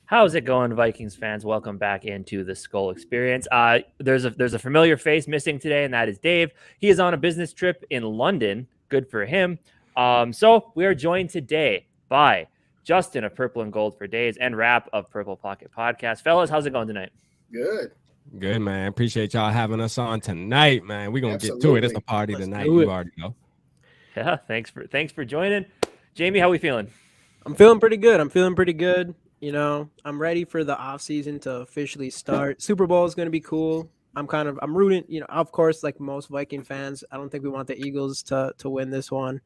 How's it going, Vikings fans? Welcome back into the Skol Experience. There's a familiar face missing today, and that is Dave. He is on a business trip in London. Good for him. So we are joined today by Justin of Purple and Gold for Days and Rap of Purple Pocket Podcast. Fellas, how's it going tonight? Good. Good, man. Appreciate y'all having us on tonight, man. We're gonna get to it. It's a party tonight. You already know. Yeah, thanks for joining. Jamie, how we feeling? I'm feeling pretty good. You know, I'm ready for the off season to officially start. Super Bowl is going to be cool. I'm rooting, you know, of course, like most Viking fans, I don't think we want the Eagles to win this one.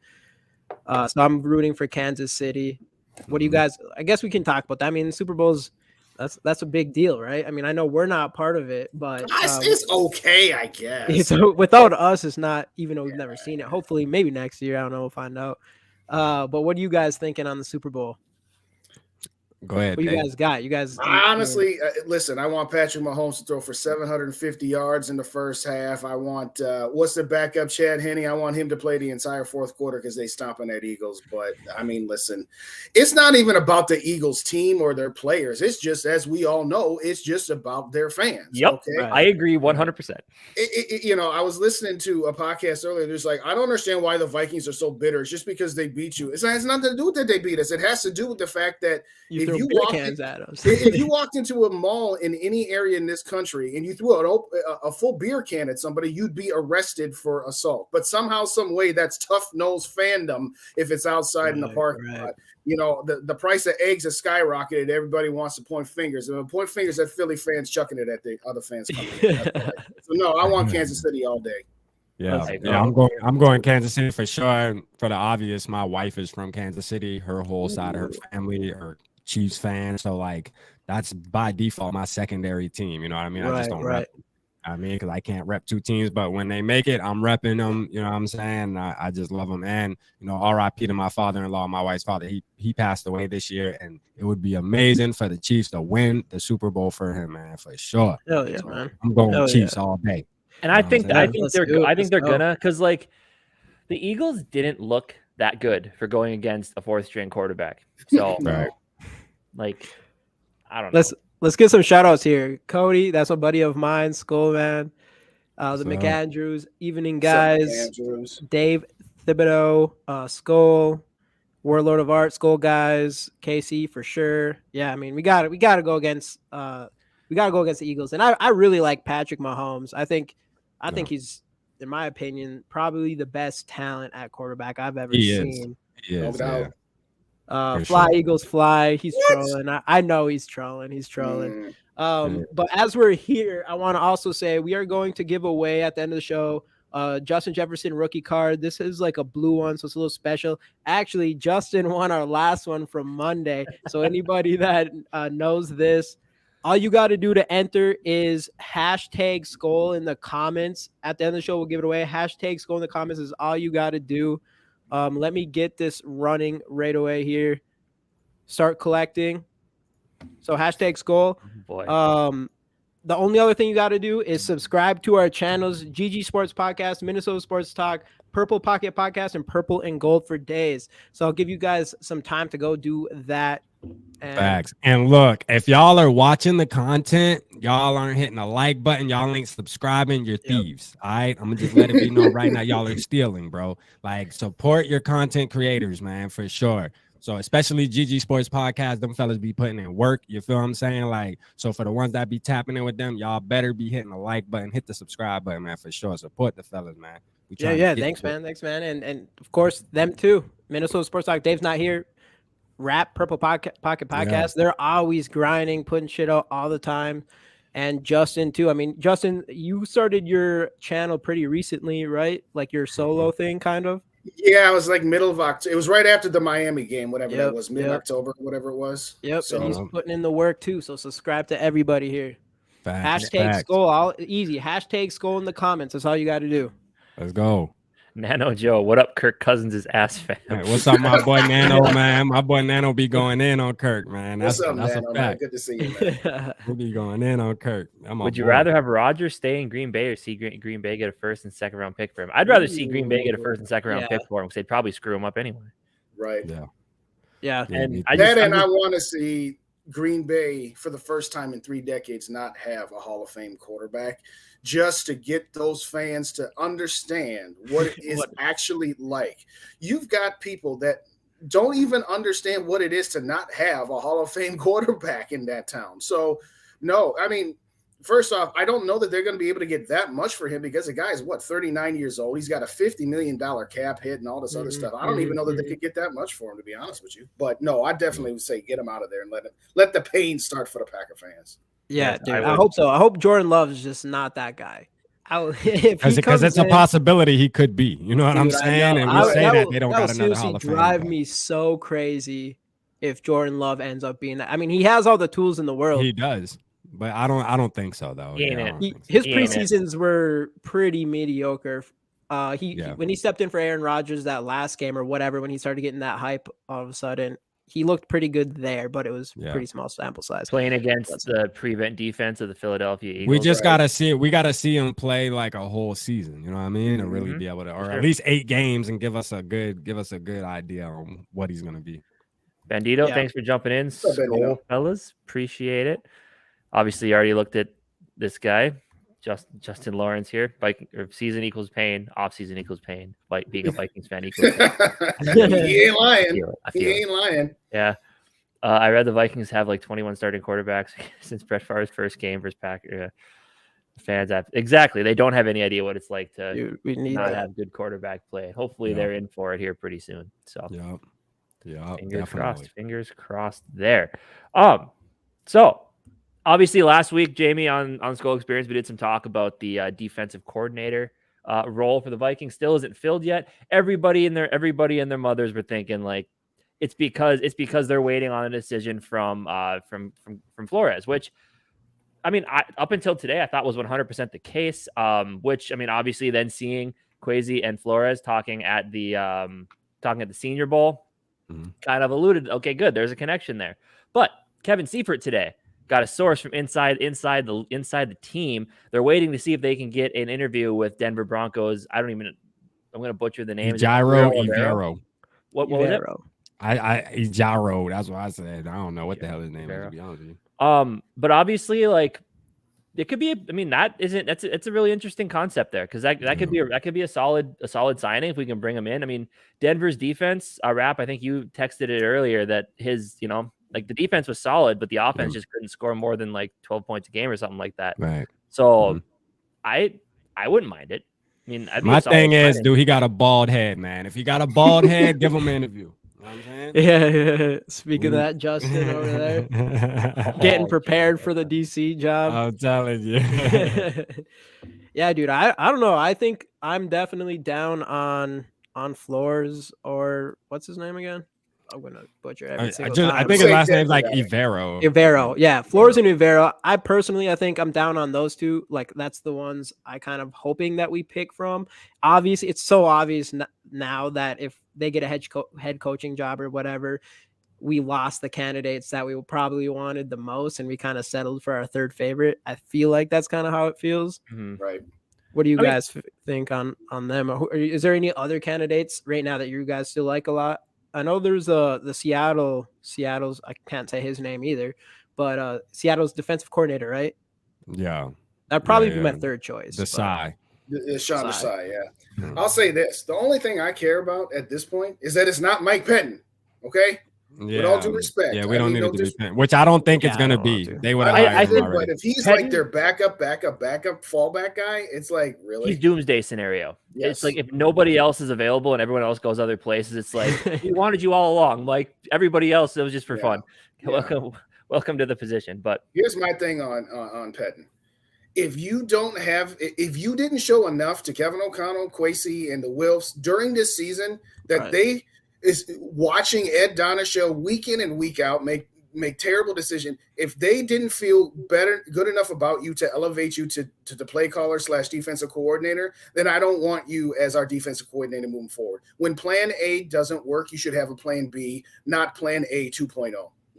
So I'm rooting for Kansas City. What do you guys, I guess we can talk about that. I mean, the Super Bowl's, that's a big deal, right? I mean, I know we're not part of it, but it's okay, I guess. So without us, it's not, even though we've never seen it. Hopefully, maybe next year. I don't know. We'll find out. But what are you guys thinking on the Super Bowl? Go ahead. What you guys got? You guys honestly, listen, I want Patrick Mahomes to throw for 750 yards in the first half. I want what's the backup, Chad Henne? I want him to play the entire fourth quarter because they stomping at Eagles. But I mean, listen, it's not even about the Eagles team or their players. It's just, as we all know, it's just about their fans. Yep, okay? Right. I agree 100%. You know, I was listening to a podcast earlier. There's like, I don't understand why the Vikings are so bitter. It's just because they beat you. It has nothing to do with that they beat us. It has to do with the fact that if you walked into a mall in any area in this country and you threw a full beer can at somebody, you'd be arrested for assault. But somehow, some way, that's tough-nosed fandom if it's outside in the parking lot. You know, the price of eggs has skyrocketed. Everybody wants to point fingers. And point fingers at Philly fans, chucking it at the other fans coming in. So, no, I want Kansas City all day. Yeah, I'm going Kansas City for sure. For the obvious, my wife is from Kansas City. Her whole side of her family are Chiefs fan, so like that's by default my secondary team. You know what I mean? I just don't rep. I mean, because I can't rep two teams, but when they make it, I'm repping them. You know what I'm saying? I just love them. And you know, R.I.P. to my father-in-law, my wife's father. He passed away this year, and it would be amazing for the Chiefs to win the Super Bowl for him, man, for sure. Hell yeah, man! I'm going Chiefs all day. And I think they're gonna, because like the Eagles didn't look that good for going against a fourth string quarterback. So. Like, I don't know. Let's get some shout outs here. Cody, that's a buddy of mine, Skol, man. The McAndrews, Evening Guys, Dave Thibodeau, Skol, Warlord of Art, Skol Guys, Casey for sure. Yeah, I mean we gotta go against the Eagles. And I really like Patrick Mahomes. I think he's, in my opinion, probably the best talent at quarterback I've ever seen. He is. Fly sure. Eagles fly. He's trolling. I know he's trolling. But as we're here, I want to also say we are going to give away at the end of the show Justin Jefferson rookie card. This is like a blue one, so it's a little special. Actually, Justin won our last one from Monday. So anybody that knows this, all you got to do to enter is hashtag Skol in the comments. At the end of the show, we'll give it away. Hashtag Skol in the comments is all you got to do. Let me get this running right away here. Start collecting. So hashtag Skol. Boy. The only other thing you got to do is subscribe to our channels: GG Sports Podcast, Minnesota Sports Talk, Purple Pocket Podcast, and Purple and Gold for Days. So I'll give you guys some time to go do that. Facts. And look, if y'all are watching the content, y'all aren't hitting the like button, y'all ain't subscribing, you're thieves. All right, I'm gonna just let it be known right now, y'all are stealing, bro. Like, support your content creators, man, for sure. So especially GG Sports Podcast, them fellas be putting in work. You feel what I'm saying? Like, so for the ones that be tapping in with them, y'all better be hitting the like button, hit the subscribe button, man, for sure. Support the fellas, man. Thanks, man. And of course, them too. Minnesota Sports Talk. Dave's not here. Rap Purple Pocket Podcast. Yeah. They're always grinding, putting shit out all the time. And Justin too. I mean, Justin, you started your channel pretty recently, right? Like your solo thing, kind of. Yeah, it was like middle of October. It was right after the Miami game, whatever that was, mid-October, whatever it was. Yep. So and he's putting in the work too. So subscribe to everybody here. Facts. Hashtag Skol, all easy. Hashtag Skol in the comments. That's all you got to do. Let's go. Nano Joe, what up, Kirk Cousins' ass fan? Hey, what's up, my boy Nano, man? My boy Nano be going in on Kirk, man. That's Nano, a fact. Man? Good to see you, man. We'll be going in on Kirk. Would you rather have Rodgers stay in Green Bay or see Green Bay get a first and second round pick for him? I'd rather see Green Bay get a first and second round pick for him because they'd probably screw him up anyway. Right. Yeah. And I want to see Green Bay, for the first time in 3 decades, not have a Hall of Fame quarterback, just to get those fans to understand what it is actually like. You've got people that don't even understand what it is to not have a Hall of Fame quarterback in that town. So, no, I mean, first off, I don't know that they're going to be able to get that much for him because the guy is, 39 years old. He's got a $50 million cap hit and all this other stuff. I don't even know that they could get that much for him, to be honest with you. But, no, I definitely would say get him out of there and let the pain start for the Packer fans. Yeah, dude, I hope so. I hope Jordan Love is just not that guy. Because it's a possibility he could be. You know what I'm saying? And we say that they don't got another Hall of Fame. Drive me so crazy if Jordan Love ends up being that. I mean, he has all the tools in the world. He does, but I don't think so though. His preseasons were pretty mediocre. When he stepped in for Aaron Rodgers that last game or whatever, when he started getting that hype, all of a sudden he looked pretty good there, but it was pretty small sample size. Playing against the prevent defense of the Philadelphia Eagles. We just gotta see it. We gotta see him play like a whole season. You know what I mean? To really be able to, or at least 8 games, and give us a good idea on what he's gonna be. Bandito, thanks for jumping in. Skol, fellas, appreciate it. Obviously, you already looked at this guy, Justin Lawrence here. Season equals pain, off season equals pain. Being a Vikings fan equals pain. He ain't lying. He ain't lying. Yeah. I read the Vikings have like 21 starting quarterbacks since Brett Favre's first game versus Packer fans. Exactly. They don't have any idea what it's like to not have good quarterback play. Hopefully they're in for it here pretty soon. So fingers crossed there. So obviously last week, Jamie, on Skol Experience, we did some talk about the defensive coordinator role for the Vikings. Still isn't filled yet. Everybody and their mothers were thinking like it's because they're waiting on a decision from Flores, which I mean, up until today, I thought was 100% the case. Which I mean, obviously, then seeing Kwesi and Flores talking at the Senior Bowl, kind of alluded. Okay, good. There's a connection there. But Kevin Seifert today got a source from inside the team. They're waiting to see if they can get an interview with Denver Broncos. I'm going to butcher the name. Ejiro. What was it? Ejiro. That's what I said. I don't know what the hell his name is, to be honest with you. But obviously, like it could be. I mean, it's a really interesting concept there because that could be a solid signing if we can bring him in. I mean, Denver's defense, Rap. I think you texted it earlier that his, like the defense was solid, but the offense just couldn't score more than like 12 points a game or something like that. Right. So I wouldn't mind it. I mean, my thing is, dude, he got a bald head, man. If he got a bald head, give him an interview. You know what I'm saying? Yeah. Speaking of that, Justin over there, getting prepared for the DC job. I'm telling you. Yeah, dude. I don't know. I think I'm definitely down on Flores, or what's his name again? I'm gonna butcher every single time. I think his last name's like Ivero. Ivero, yeah, Flores and Ivero. I think I'm down on those two. Like that's the ones I kind of hoping that we pick from. Obviously, it's so obvious now that if they get a head coaching job or whatever, we lost the candidates that we probably wanted the most, and we kind of settled for our third favorite. I feel like that's kind of how it feels. Right. What do you guys think on them? Or is there any other candidates right now that you guys still like a lot? I know there's the Seattle's, I can't say his name either, but Seattle's defensive coordinator, right? Yeah. That'd probably be my third choice. Desai. It's Sean Desai, yeah. I'll say this. The only thing I care about at this point is that it's not Mike Pettin, okay? Yeah. With all due respect. Yeah, we don't need it to be Pettin, which I don't think it's going to be. They would have hired him already. But if he's Pettin, like their backup, fallback guy, it's like, really? He's doomsday scenario. Yes. It's like if nobody else is available and everyone else goes other places, it's like we wanted you all along. Like everybody else, it was just for fun. Yeah. Welcome to the position. But here's my thing on Pettin. If you didn't show enough to Kevin O'Connell, Kwesi, and the Wilfs during this season that they is watching Ed Donna's show week in and week out make terrible decisions. If they didn't feel good enough about you to elevate you to the play caller / defensive coordinator, then I don't want you as our defensive coordinator moving forward. When plan A doesn't work, you should have a plan B, not plan A 2.0.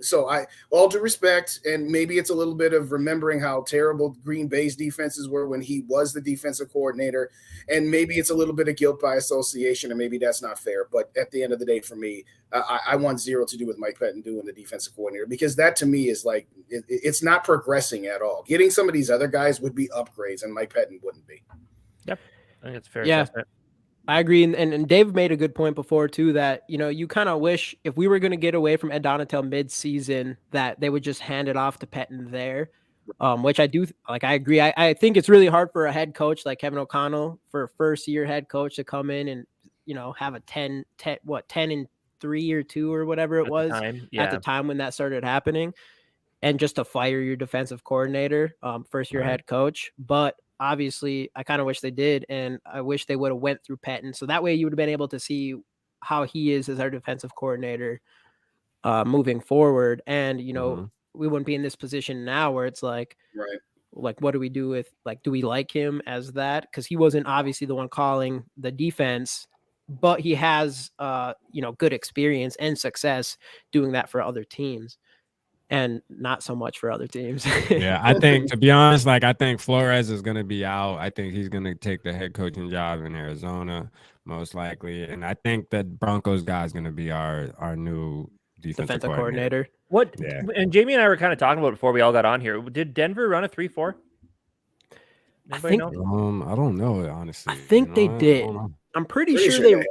So all due respect, and maybe it's a little bit of remembering how terrible Green Bay's defenses were when he was the defensive coordinator, and maybe it's a little bit of guilt by association, and maybe that's not fair. But at the end of the day, for me, I want zero to do with Mike Pettin doing the defensive coordinator, because that to me is like it's not progressing at all. Getting some of these other guys would be upgrades, and Mike Pettin wouldn't be. Yep, I think it's fair. Yeah. I agree. And Dave made a good point before too, that, you kind of wish if we were going to get away from Ed Donatel mid-season that they would just hand it off to Pettin there, which I do like. I agree. I think it's really hard for a head coach like Kevin O'Connell, for a first-year head coach, to come in and, have a 10-3 or 2 or whatever it was at the time when that started happening, and just to fire your defensive coordinator, first-year head coach. But obviously, I kind of wish they did, and I wish they would have went through Pettin, so that way you would have been able to see how he is as our defensive coordinator moving forward. And we wouldn't be in this position now where it's like, what do we do with, like, do we like him as that? Because he wasn't obviously the one calling the defense, but he has good experience and success doing that for other teams. And not so much for other teams. Yeah, I think, to be honest, I think Flores is going to be out. I think he's going to take the head coaching job in Arizona, most likely. And I think that Broncos guy is going to be our new defensive coordinator. What? Yeah. And Jamie and I were kind of talking about it before we all got on here. Did Denver run a 3-4? I think. I don't know, honestly. I think they did. I'm pretty sure they.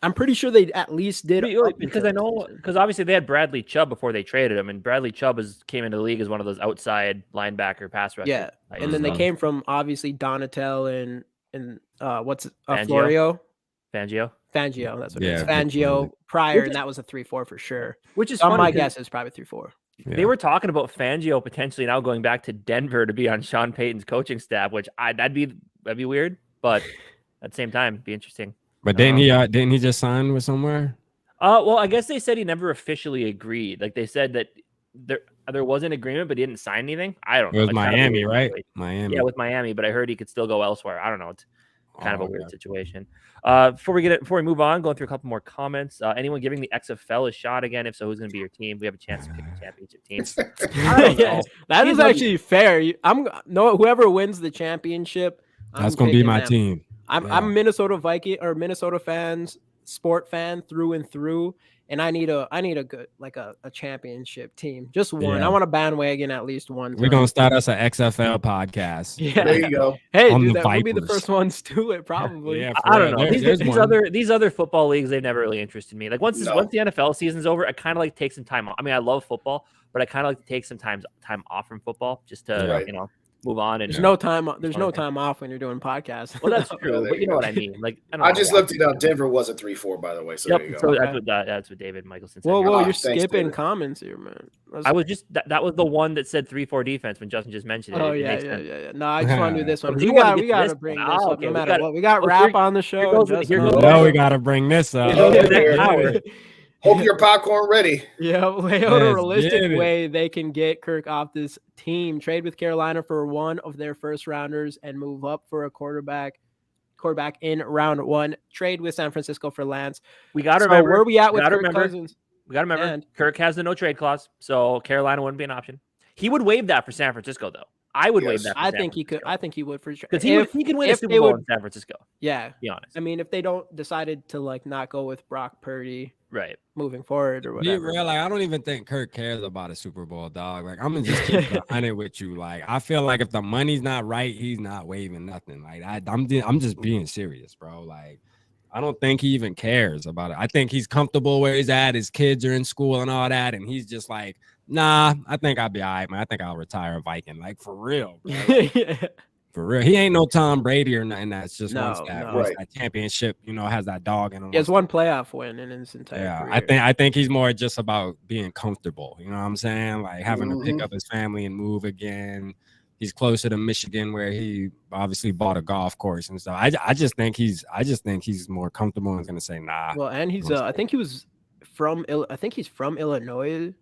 I'm pretty sure they at least did, because obviously they had Bradley Chubb before they traded him, and Bradley Chubb came into the league as one of those outside linebacker pass rushers. Yeah, and then they came from obviously Donatel and Florio? Fangio. That's what it is. Fangio prior, and that was a 3-4 for sure. Which is funny, my guess is probably 3-4. Yeah. They were talking about Fangio potentially now going back to Denver to be on Sean Payton's coaching staff, which that'd be weird, but at the same time, it'd be interesting. But didn't he just sign with somewhere? Well, I guess they said he never officially agreed. Like, they said that there was an agreement, but he didn't sign anything. I don't know. It was Miami, right? Miami. Yeah, with Miami, but I heard he could still go elsewhere. I don't know. It's kind of a weird situation. Before we move on, going through a couple more comments. Anyone giving the XFL a shot again? If so, who's going to be your team? We have a chance to pick a championship team. I don't know. That is actually fair. Whoever wins the championship, that's going to be my team. I'm Minnesota Viking or Minnesota sport fan through and through, and I need a good a championship team, just one. Yeah. I want a bandwagon at least one. We're gonna start us an XFL podcast. Yeah, there you go. Hey, dude, that would be the first ones to it, probably. Yeah, I don't know. These other football leagues, they've never really interested me. Like once the NFL season's over, I kind of like take some time off. I mean, I love football, but I kind of like to take some time off from football just to move on. And there's no time off when you're doing podcasts. Well, that's true, but you know what I mean. Like I just looked it up. Denver was a 3-4, by the way. So there you go. So that's what David Michelson said. Whoa, you're skipping comments here, man. I was just that was the one that said 3-4 defense when Justin just mentioned it. Oh yeah. No, I just want to do this one. We got to bring this up no matter what. We got rap on the show. We got to bring this up. Hope your popcorn ready. Yeah, lay out a realistic way they can get Kirk off this team. Trade with Carolina for one of their first rounders and move up for a quarterback in round 1. Trade with San Francisco for Lance. We got to remember where we at with Kirk Cousins. We got to remember Kirk has the no trade clause, so Carolina wouldn't be an option. He would waive that for San Francisco, though. I would waive that. I think he could. I think he would for sure. Because he can win a Super Bowl in San Francisco. Yeah, be honest. I mean, if they don't decided to not go with Brock Purdy, right, moving forward or whatever. Be real, I don't even think Kirk cares about a Super Bowl, dog. Like, I'm gonna just keep it honest with you. Like, I feel like if the money's not right, he's not waiving nothing. Like, I'm just being serious, bro. Like, I don't think he even cares about it. I think he's comfortable where he's at. His kids are in school and all that, and he's just like, nah, I think I'll be all right, man. I think I'll retire a Viking. Like, for real, bro. Like, for real. He ain't no Tom Brady or nothing. That's just once that championship, has that dog in him. He has one playoff win in his entire career. I think he's more just about being comfortable. You know what I'm saying? Like having to pick up his family and move again. He's closer to Michigan, where he obviously bought a golf course and stuff. I just think he's more comfortable and gonna say nah. Well, and he's I think he's from Illinois.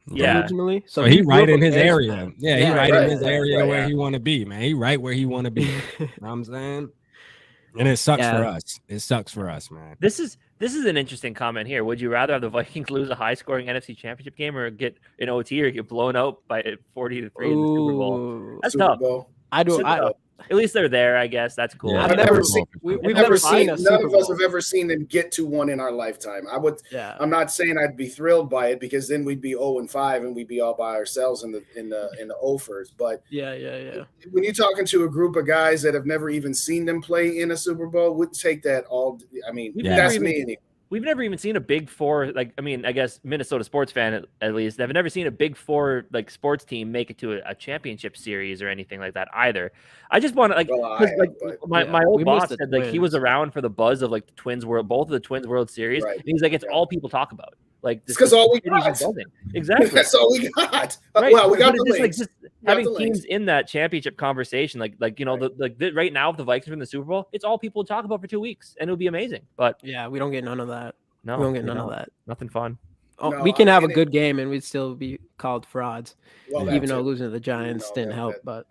Yeah, originally. So he right in his area. Yeah, he right in his area where he want to be, man. He right where he want to be. You know what I'm saying? And it sucks for us. It sucks for us, man. This This is an interesting comment here. Would you rather have the Vikings lose a high-scoring NFC Championship game or get an OT or get blown out by 40-3 in the Super Bowl? That's Super tough. Bowl. At least they're there, I guess. That's cool. Yeah, I've never seen. We've never seen a Super None of us Bowl. have ever seen them get to one in our lifetime. Yeah. I'm not saying I'd be thrilled by it because then we'd be 0-5 and we'd be all by ourselves in the offers. But yeah. When you're talking to a group of guys that have never even seen them play in a Super Bowl, would take that all. I mean, that's me anyway. We've never even seen a Big Four, I guess Minnesota sports fan at least. I've never seen a Big Four sports team make it to a championship series or anything like that either. I just want to my old boss said he was around for the buzz of the Twins World, both of the Twins World Series. Right. And he's like, it's all people talk about. It's because all we got. Exactly. That's all we got. Right. Well, we got the links. Having teams in that championship conversation, right now, if the Vikings win the Super Bowl, it's all people talk about for 2 weeks, and it would be amazing. But yeah, we don't get none of that. No, we don't get none of that. Nothing fun. We can have a good game, and we'd still be called frauds, even though losing to the Giants didn't help. But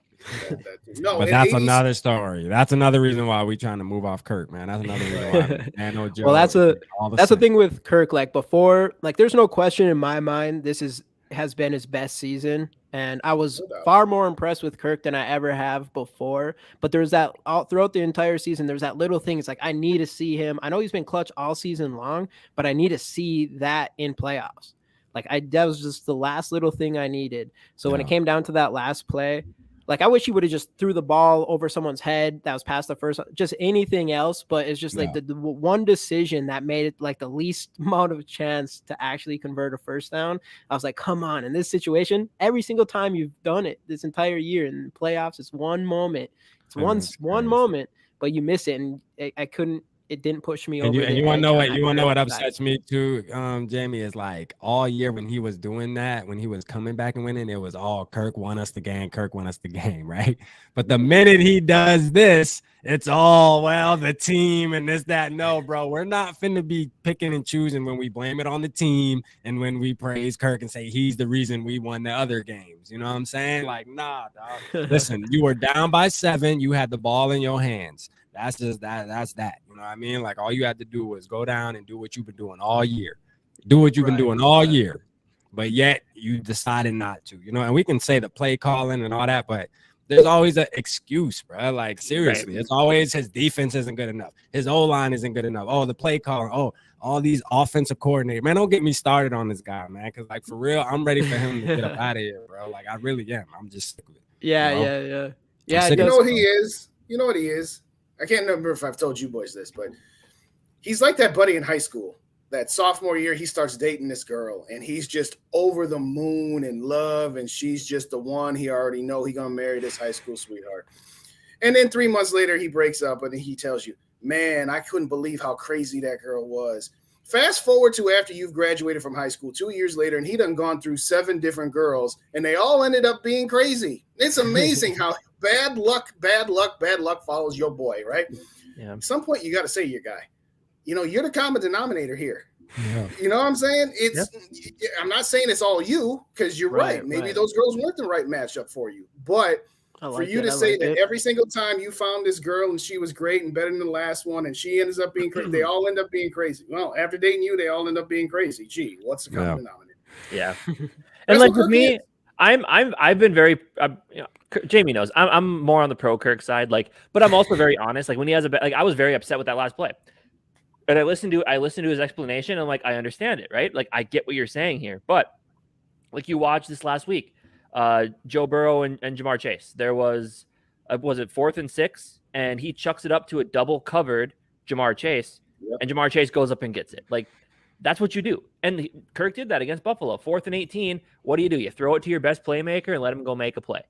that's another story. That's another reason why we trying to move off Kirk, man. That's another reason why. Well, that's the thing with Kirk. Before, there's no question in my mind. This has been his best season, and I was far more impressed with Kirk than I ever have before. But there's that throughout the entire season. There's that little thing. It's I need to see him. I know he's been clutch all season long, but I need to see that in playoffs. That was just the last little thing I needed. So when it came down to that last play, I wish he would have just threw the ball over someone's head that was past the first, just anything else. But it's just the one decision that made it the least amount of chance to actually convert a first down. I was like, come on. In this situation, every single time you've done it this entire year in playoffs, it's one moment. It's one moment, but you miss it. And I couldn't. It didn't push me over. And you want to know what? You want to know what upsets me too, Jamie? Is all year when he was doing that, when he was coming back and winning, it was all Kirk won us the game. Kirk won us the game, right? But the minute he does this, it's all the team and this, that. No, bro, we're not finna be picking and choosing when we blame it on the team and when we praise Kirk and say he's the reason we won the other games. You know what I'm saying? Nah, dog. Listen, you were down by 7. You had the ball in your hands. That's just that. That's that. You know what I mean? All you had to do was go down and do what you've been doing all year. Do what you've been doing all year. But yet you decided not to. And we can say the play calling and all that, but there's always an excuse, bro. Seriously, it's always his defense isn't good enough. His O-line isn't good enough. Oh, the play calling. Oh, all these offensive coordinators. Man, don't get me started on this guy, man. Because for real, I'm ready for him to get up out of here, bro. I really am. I'm just sick of it. Yeah. You know what he is? You know what he is? I can't remember if I've told you boys this, but he's like that buddy in high school. That sophomore year, he starts dating this girl, and he's just over the moon in love, and she's just the one. He already know he's going to marry this high school sweetheart. And then 3 months later, he breaks up, and he tells you, man, I couldn't believe how crazy that girl was. Fast forward to after you've graduated from high school 2 years later, and he done gone through 7 different girls, and they all ended up being crazy. It's amazing how bad luck follows your boy, right? Yeah. At some point, you got to say your guy. You're the common denominator here. Yeah. You know what I'm saying? I'm not saying it's all you, because you're right. Maybe those girls weren't the right matchup for you. But for you to say that every single time you found this girl and she was great and better than the last one, and she ends up being crazy, they all end up being crazy. Well, after dating you, they all end up being crazy. Gee, what's the common denominator? Yeah. And with me, I've been very Jamie knows I'm more on the pro Kirk side, but I'm also very honest. When he has I was very upset with that last play. And I listened to his explanation and I understand it, right? I get what you're saying here. But you watched this last week, Joe Burrow and Jamar Chase. There was it 4th and 6, and he chucks it up to a double covered Jamar Chase, and Jamar Chase goes up and gets it. That's what you do. And Kirk did that against Buffalo. 4th and 18. What do? You throw it to your best playmaker and let him go make a play.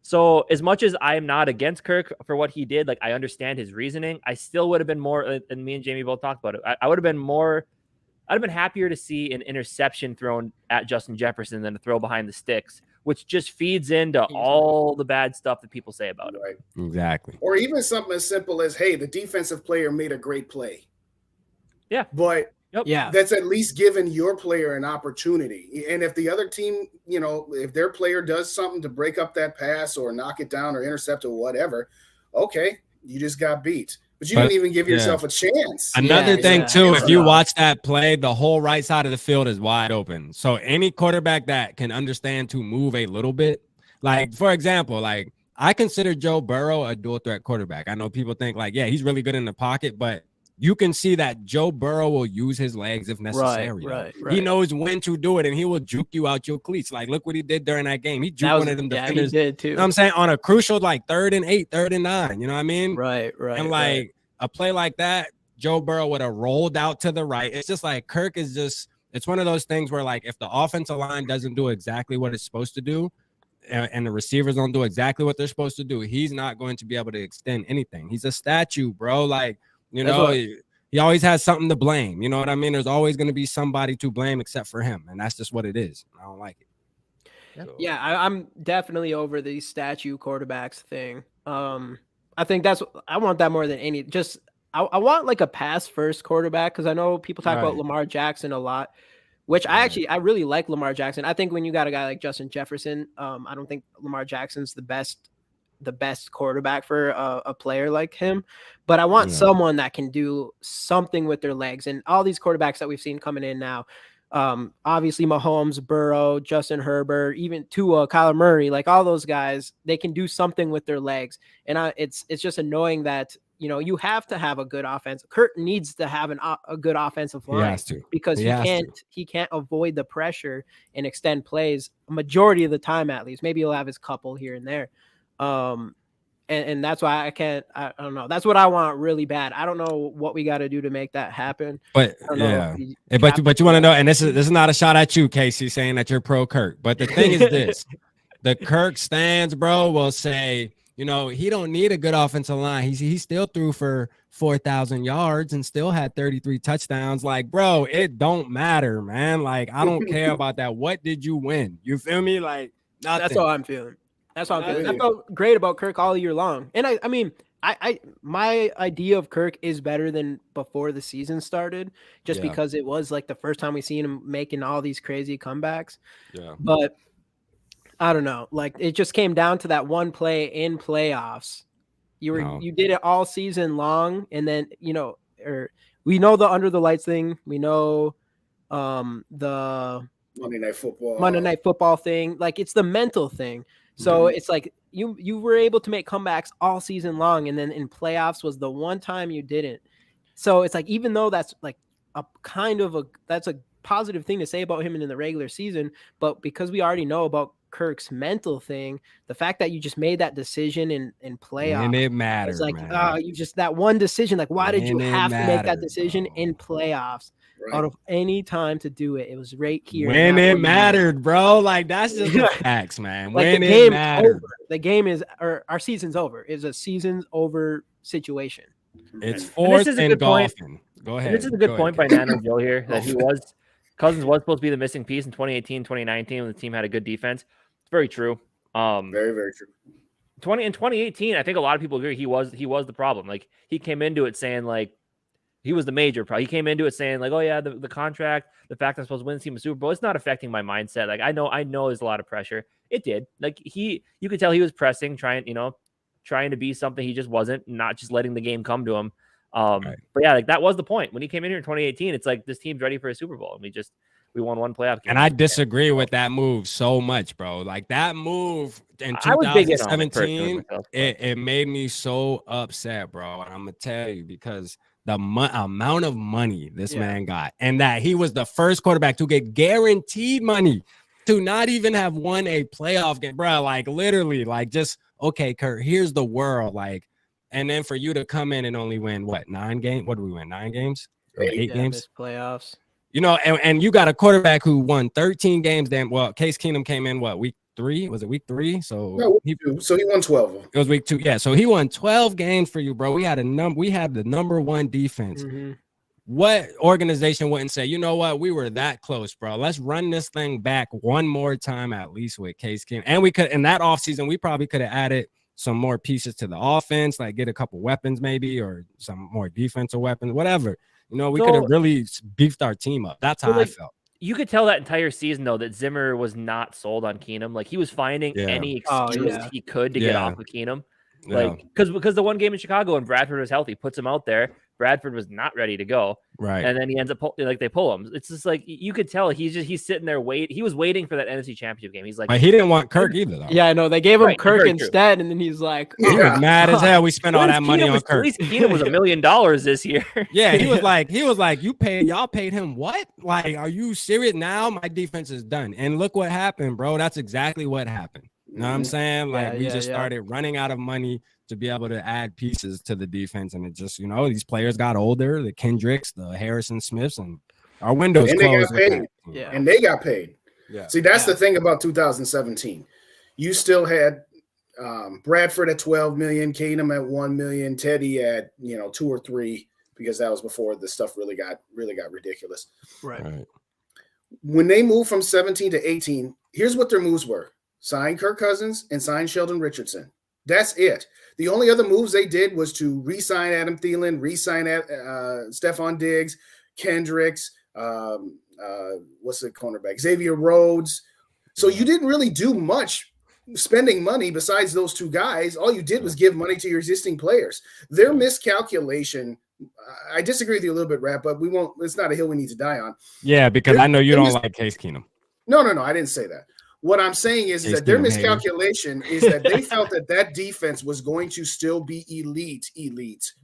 So as much as I'm not against Kirk for what he did, I understand his reasoning, I still would have been more, and me and Jamie both talked about it. I would have been more, I'd have been happier to see an interception thrown at Justin Jefferson than to throw behind the sticks, which just feeds into all the bad stuff that people say about it. Right. Exactly. Or even something as simple as, hey, the defensive player made a great play. Yeah. But yeah, that's at least giving your player an opportunity. And if the other team, if their player does something to break up that pass or knock it down or intercept or whatever, okay, you just got beat. But you didn't even give yourself a chance. Another thing, too, if you watch that play, the whole right side of the field is wide open. So any quarterback that can understand to move a little bit, like, for example, like, I consider Joe Burrow a dual threat quarterback. I know people think, like, yeah, he's really good in the pocket, but you can see that Joe Burrow will use his legs if necessary. Right. He knows when to do it, and he will juke you out your cleats. Like, look what he did during that game. He juked one of them defenders. He did too. You know what I'm saying? On a crucial, like, 3rd and 8, 3rd and 9. You know what I mean? Right. And, like, a play like that, Joe Burrow would have rolled out to the right. It's just like Kirk is just – it's one of those things where, like, if the offensive line doesn't do exactly what it's supposed to do, and the receivers don't do exactly what they're supposed to do, he's not going to be able to extend anything. He's a statue, bro. Like, you know – he always has something to blame. You know what I mean? There's always going to be somebody to blame except for him. And that's just what it is. I don't like it. Yeah, I'm definitely over the statue quarterbacks thing. I think I want that more than any. Just I want like a pass first quarterback, because I know people talk about Lamar Jackson a lot, which I really like Lamar Jackson. I think when you got a guy like Justin Jefferson, I don't think Lamar Jackson's the best quarterback for a player like him, but I want someone that can do something with their legs. And all these quarterbacks that we've seen coming in now, obviously Mahomes, Burrow, Justin Herbert, even Tua, Kyler Murray, like all those guys, they can do something with their legs. And it's just annoying that, you know, you have to have a good offense. Kurt needs to have a good offensive line. He has to. Because he can't avoid the pressure and extend plays a majority of the time, at least. Maybe he'll have his couple here and there. And that's why I don't know. That's what I want really bad. I don't know what we got to do to make that happen. But but you want to know, and this is not a shot at you, Casey, saying that you're pro Kirk. But the thing is this, the Kirk stands, bro, will say, you know, he don't need a good offensive line. He still threw for 4,000 yards and still had 33 touchdowns. Like, bro, it don't matter, man. Like, I don't care about that. What did you win? You feel me? Like, nothing. That's all I'm feeling. That's all I'm feeling. I felt great about Kirk all year long. And I mean, my idea of Kirk is better than before the season started, just because it was like the first time we seen him making all these crazy comebacks. Yeah. But I don't know. Like, it just came down to that one play in playoffs. You did it all season long, and then, you know, we know the under the lights thing. We know the Monday Night Football thing. Like, it's the mental thing. So it's like you were able to make comebacks all season long, and then in playoffs was the one time you didn't. So it's like, even though that's like that's a positive thing to say about him in the regular season, but because we already know about Kirk's mental thing, the fact that you just made that decision in playoffs, and it matters. It's like, you just, that one decision, like, why did you have to make that decision in playoffs? Right. Out of any time to do it, it was right here. When it mattered, bro. Like, that's just the facts, man. Like, when the game it mattered. over. The game is, or our season's over. It's a season's over situation. It's fourth and golfing. Go ahead. This is a good point by Nano Joe here, that Cousins was supposed to be the missing piece in 2018, 2019 when the team had a good defense. It's very true. Very, very true. In 2018, I think a lot of people agree he was the problem. Like, he came into it saying, like, he was the major problem. He came into it saying, like, oh yeah, the contract, the fact I'm supposed to win the team a Super Bowl, it's not affecting my mindset. Like, I know there's a lot of pressure. It did. Like, you could tell he was pressing, trying to be something he just wasn't, not just letting the game come to him. But yeah, like, that was the point. When he came in here in 2018, it's like, this team's ready for a Super Bowl, and we won one playoff game. And I disagree with that move so much, bro. Like, that move in 2017, it made me so upset, bro. And I'm gonna tell you, because the amount of money this man got, and that he was the first quarterback to get guaranteed money to not even have won a playoff game, bro. Like, literally, like, just, okay, Kurt, here's the world, like, and then for you to come in and only win 9 games? What did we win? 9 games? 8 games? Playoffs. You know, and you got a quarterback who won 13 games. Then, well, Case Keenum came in week 3? Was it week 3? So no, he won 12. It was week 2. Yeah, so he won 12 games for you, bro. We had the number 1 defense. Mm-hmm. What organization wouldn't say, you know what, we were that close, bro? Let's run this thing back one more time, at least with Case Keenum. And we could, in that offseason, we probably could have added some more pieces to the offense, like get a couple weapons maybe, or some more defensive weapons, whatever. You know, we could have really beefed our team up. That's how I felt. You could tell that entire season, though, that Zimmer was not sold on Keenum. Like, he was finding any excuse he could to get off of Keenum. Like, because the one game in Chicago when Bradford was healthy, puts him out there. Bradford was not ready to go. Right. And then he ends up they pull him. It's just like you could tell he's sitting there he was waiting for that NFC Championship game. He's like, but he didn't want Kirk either though. Yeah, I know. They gave him Kirk instead, and then he's like, he was mad as hell. We spent all that money on Kirk. At least Keenum was $1 million this year. Yeah, he was like, y'all paid him what? Like, are you serious? Now my defense is done. And look what happened, bro. That's exactly what happened. You know what I'm saying? Like, we just started running out of money to be able to add pieces to the defense. And it just, these players got older, the Kendricks, the Harrison Smiths, and our windows closed. And they got paid. Yeah. See, that's the thing about 2017. You still had Bradford at 12 million, Keenum at 1 million, Teddy at 2 or 3, because that was before the stuff really got ridiculous. Right. When they moved from 17 to 18, here's what their moves were: sign Kirk Cousins and sign Sheldon Richardson. That's it. The only other moves they did was to re-sign Adam Thielen, re-sign Stephon Diggs, Kendricks, what's the cornerback? Xavier Rhodes. So you didn't really do much spending money besides those 2 guys. All you did was give money to your existing players. Their miscalculation, I disagree with you a little bit, Rap, but it's not a hill we need to die on. Yeah, because I know you don't like Case Keenum. No, I didn't say that. What I'm saying is that their miscalculation is that they felt that defense was going to still be elite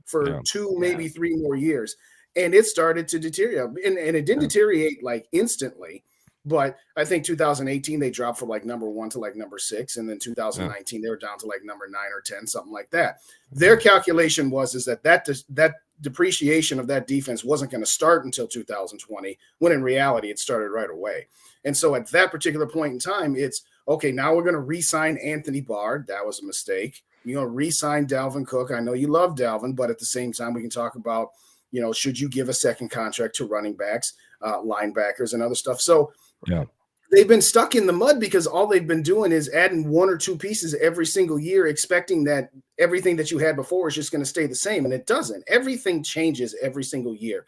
for 2, maybe 3 more years. And it started to deteriorate. And it didn't deteriorate like instantly. But I think 2018, they dropped from like number 1 to like number 6. And then 2019, they were down to like number 9 or 10, something like that. Their calculation was that depreciation of that defense wasn't going to start until 2020, when in reality, it started right away. And so at that particular point in time, it's, okay, now we're going to re-sign Anthony Barr. That was a mistake. You're going to re-sign Dalvin Cook. I know you love Dalvin, but at the same time, we can talk about, should you give a second contract to running backs, linebackers, and other stuff. So they've been stuck in the mud because all they've been doing is adding 1 or 2 pieces every single year, expecting that everything that you had before is just going to stay the same. And it doesn't. Everything changes every single year.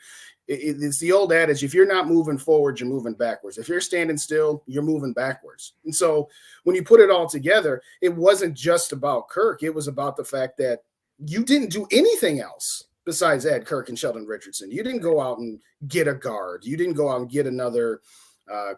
It's the old adage: if you're not moving forward, you're moving backwards. If you're standing still, you're moving backwards. And so when you put it all together, it wasn't just about Kirk. It was about the fact that you didn't do anything else besides add Kirk and Sheldon Richardson. You didn't go out and get a guard. You didn't go out and get another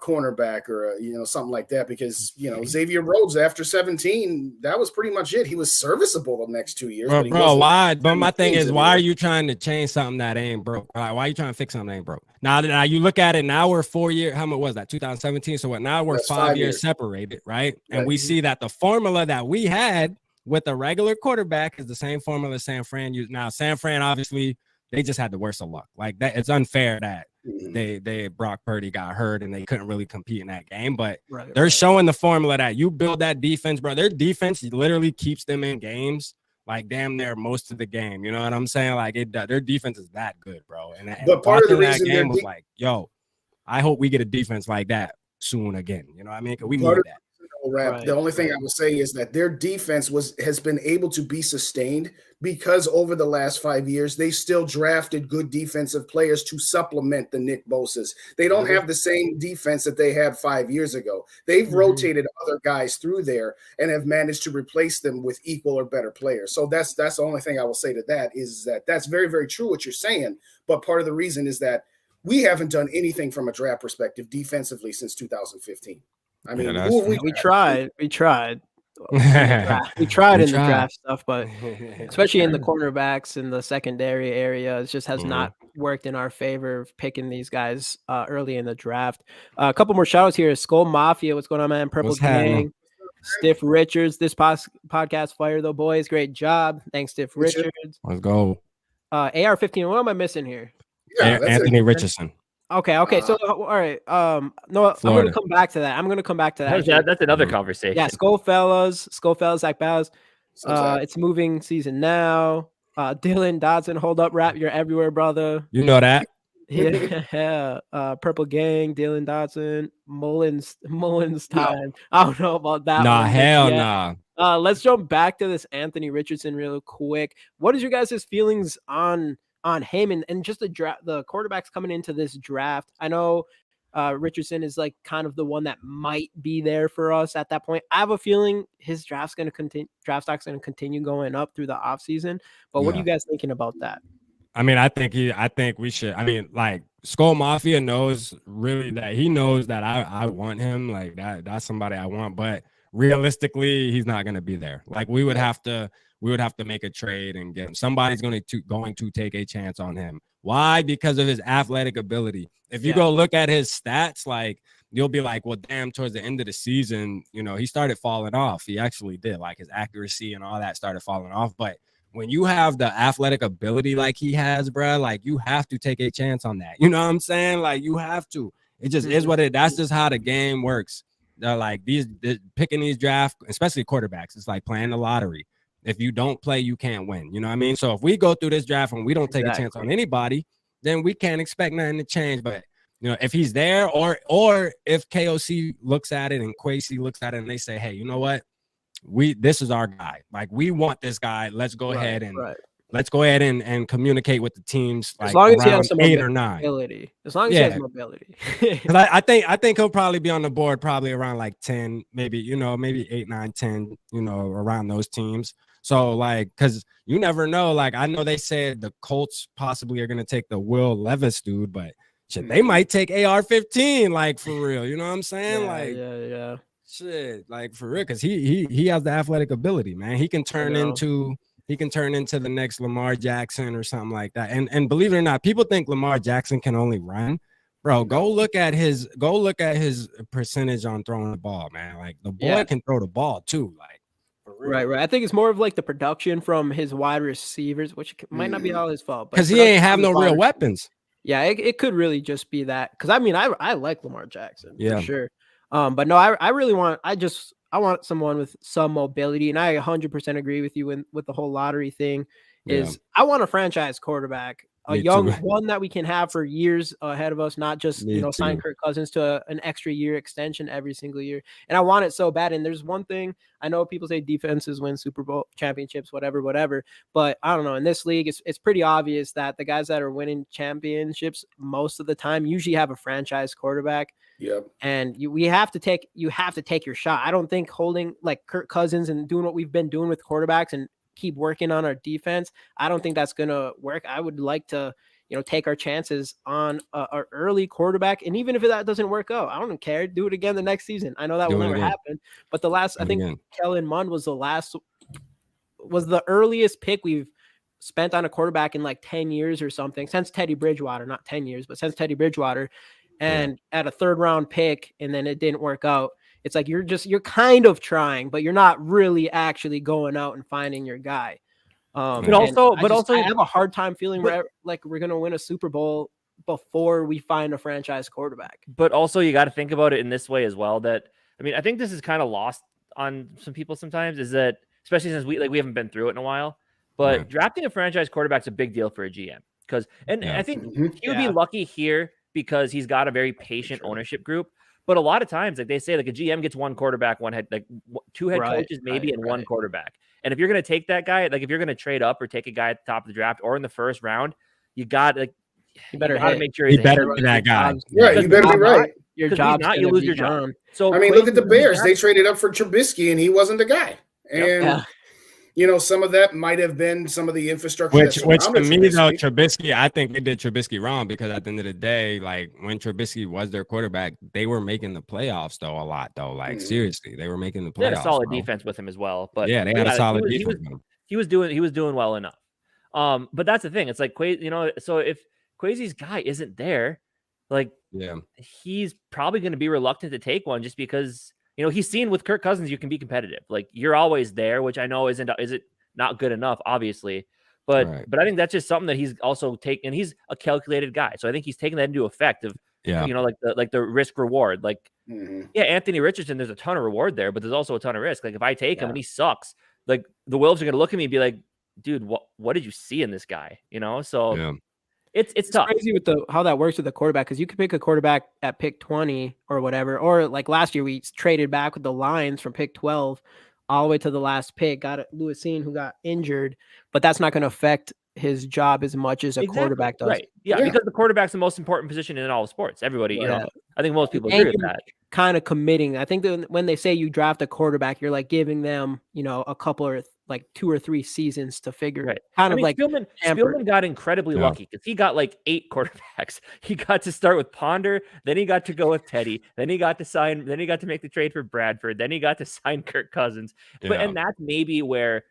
cornerback or something like that, because Xavier Rhodes, after 17, that was pretty much it. He was serviceable the next 2 years. Bro, why? But my thing is, why are you trying to change something that ain't broke? Why are you trying to fix something that ain't broke? Now you look at it. Now we're 4 years. How much was that? 2017. So what? Now we're 5 years separated, right? And we see that the formula that we had with a regular quarterback is the same formula San Fran used. Now San Fran, obviously, they just had the worst of luck. Like that, it's unfair that they Brock Purdy got hurt and they couldn't really compete in that game. But they're showing the formula that you build that defense, bro. Their defense literally keeps them in games like damn near most of the game. You know what I'm saying? Like their defense is that good, bro. But part of the reason that game was like, yo, I hope we get a defense like that soon again. You know what I mean? Because we need that. The only thing I will say is that their defense has been able to be sustained because over the last 5 years, they still drafted good defensive players to supplement the Nick Bosa's. They don't have the same defense that they had 5 years ago. They've rotated other guys through there and have managed to replace them with equal or better players. So that's the only thing I will say to that, is that that's very, very true what you're saying. But part of the reason is that we haven't done anything from a draft perspective defensively since 2015. I mean, we tried. We tried in the draft stuff, but especially in the cornerbacks in the secondary area, it just has not worked in our favor of picking these guys early in the draft. A couple more shout outs here. Skol Mafia, what's going on, man? Purple Gang, Stiff Richards. This podcast fire though, boys. Great job. Thanks, Stiff Richards. Let's go. AR-15. What am I missing here? Anthony Richardson. Okay. So, all right. No, Florida. I'm going to come back to that. That's another conversation. Yeah, Skol fellas, Zach Bowes. It's moving season now. Dylan Dodson, hold up, Rap. You're everywhere, brother. You know that. Yeah. Purple Gang, Dylan Dodson, Mullins time. I don't know about that. Nah, hell nah. Let's jump back to this Anthony Richardson real quick. What is your guys' feelings on him and just the quarterbacks coming into this draft? I know Richardson is like kind of the one that might be there for us at that point. I have a feeling his draft stock's going to continue going up through the offseason. But what are you guys thinking about that? I mean, I think we should. I mean, like Skol Mafia knows really that he knows that I want him. Like that's somebody I want. But realistically, he's not going to be there. Like we would have to make a trade and get him. Somebody's going to take a chance on him. Why? Because of his athletic ability. If you go look at his stats, like you'll be like, well, damn, towards the end of the season, he started falling off. He actually did. Like his accuracy and all that started falling off. But when you have the athletic ability like he has, bro, like you have to take a chance on that. You know what I'm saying? Like you have to. It just is what that's just how the game works. Like picking these draft, especially quarterbacks, it's like playing the lottery. If you don't play, you can't win. You know what I mean? So if we go through this draft and we don't take a chance on anybody, then we can't expect nothing to change. But if he's there or if KOC looks at it and Kwesi looks at it and they say, hey, you know what? This is our guy. Like we want this guy. Let's go ahead and communicate with the teams. Like as long as he has some 8 or 9. Mobility. As long as he has mobility. I think he'll probably be on the board probably around like 10, maybe 8, 9, 10, around those teams. So like, cause you never know. Like I know they said the Colts possibly are gonna take the Will Levis dude, but shit, they might take AR-15. Like for real, you know what I'm saying? Yeah. Shit, like for real, because he has the athletic ability, man. He can turn into the next Lamar Jackson or something like that. And believe it or not, people think Lamar Jackson can only run. Bro, go look at his percentage on throwing the ball, man. Like the boy can throw the ball too. Like for real. Right. I think it's more of like the production from his wide receivers, which might not be all his fault, because he ain't have no real weapons. Yeah, it could really just be that. Because I mean, I like Lamar Jackson for sure. But no, I really want someone with some mobility, and I 100% agree with you with the whole lottery thing. I want a franchise quarterback, young one that we can have for years ahead of us, not just sign Kirk Cousins to an extra year extension every single year. And I want it so bad. And there's one thing I know people say defenses win Super Bowl championships, whatever. But I don't know. In this league, it's pretty obvious that the guys that are winning championships most of the time usually have a franchise quarterback. Yep. And you have to take your shot. I don't think holding like Kirk Cousins and doing what we've been doing with quarterbacks and keep working on our defense, I don't think that's going to work. I would like to, take our chances on our early quarterback. And even if that doesn't work out, I don't care. Do it again the next season. I know that will never happen. But I think Kellen Mond was the earliest pick we've spent on a quarterback in like 10 years or something, since Teddy Bridgewater, not 10 years, but since Teddy Bridgewater. And at a 3rd round pick, and then it didn't work out. It's like you're kind of trying, but you're not really actually going out and finding your guy. I have a hard time feeling we're gonna win a Super Bowl before we find a franchise quarterback. But also, you got to think about it in this way as well. That I think this is kind of lost on some people sometimes. Is that especially since we haven't been through it in a while. But drafting a franchise quarterback is a big deal for a GM because I think he would be lucky here because he's got a very patient ownership group. But a lot of times, like they say, like a GM gets one quarterback, two head coaches maybe, and one quarterback. And if you're going to take that guy, like if you're going to trade up or take a guy at the top of the draft or in the 1st round, you better make sure he better be that guy. Right, you better be right. Your job, you lose your job. So look at the Bears. They traded up for Trubisky, and he wasn't the guy. And some of that might have been some of the infrastructure. Which to me, though, Trubisky, I think they did Trubisky wrong because at the end of the day, like when Trubisky was their quarterback, they were making the playoffs though a lot though. Like seriously, they were making the playoffs. They had a solid defense with him as well, but they had a solid defense with him. He was doing well enough. But that's the thing. It's like so if Kwesi's guy isn't there, like he's probably going to be reluctant to take one just because. He's seen with Kirk Cousins, you can be competitive. Like you're always there, which I know is it not good enough, obviously. But I think that's just something that he's also taken. He's a calculated guy, so I think he's taking that into effect of like the risk reward. Like Anthony Richardson, there's a ton of reward there, but there's also a ton of risk. Like if I take him and he sucks, like the Wolves are going to look at me and be like, dude, what did you see in this guy? So. It's tough. Crazy with how that works with the quarterback because you could pick a quarterback at pick 20 or whatever, or like last year we traded back with the Lions from pick 12 all the way to the last pick, got Louis Sean who got injured, but that's not going to affect his job as much as a quarterback does. Right. Yeah, because the quarterback's the most important position in all sports. Everybody, you know, I think most people agree with that. Kind of committing. I think that when they say you draft a quarterback, you're like giving them, you know, a couple or like 2 or 3 seasons to figure kind of like Spielman got incredibly lucky because he got like 8 quarterbacks. He got to start with Ponder, then he got to go with Teddy, then he got to make the trade for Bradford, then he got to sign Kirk Cousins. And that's maybe where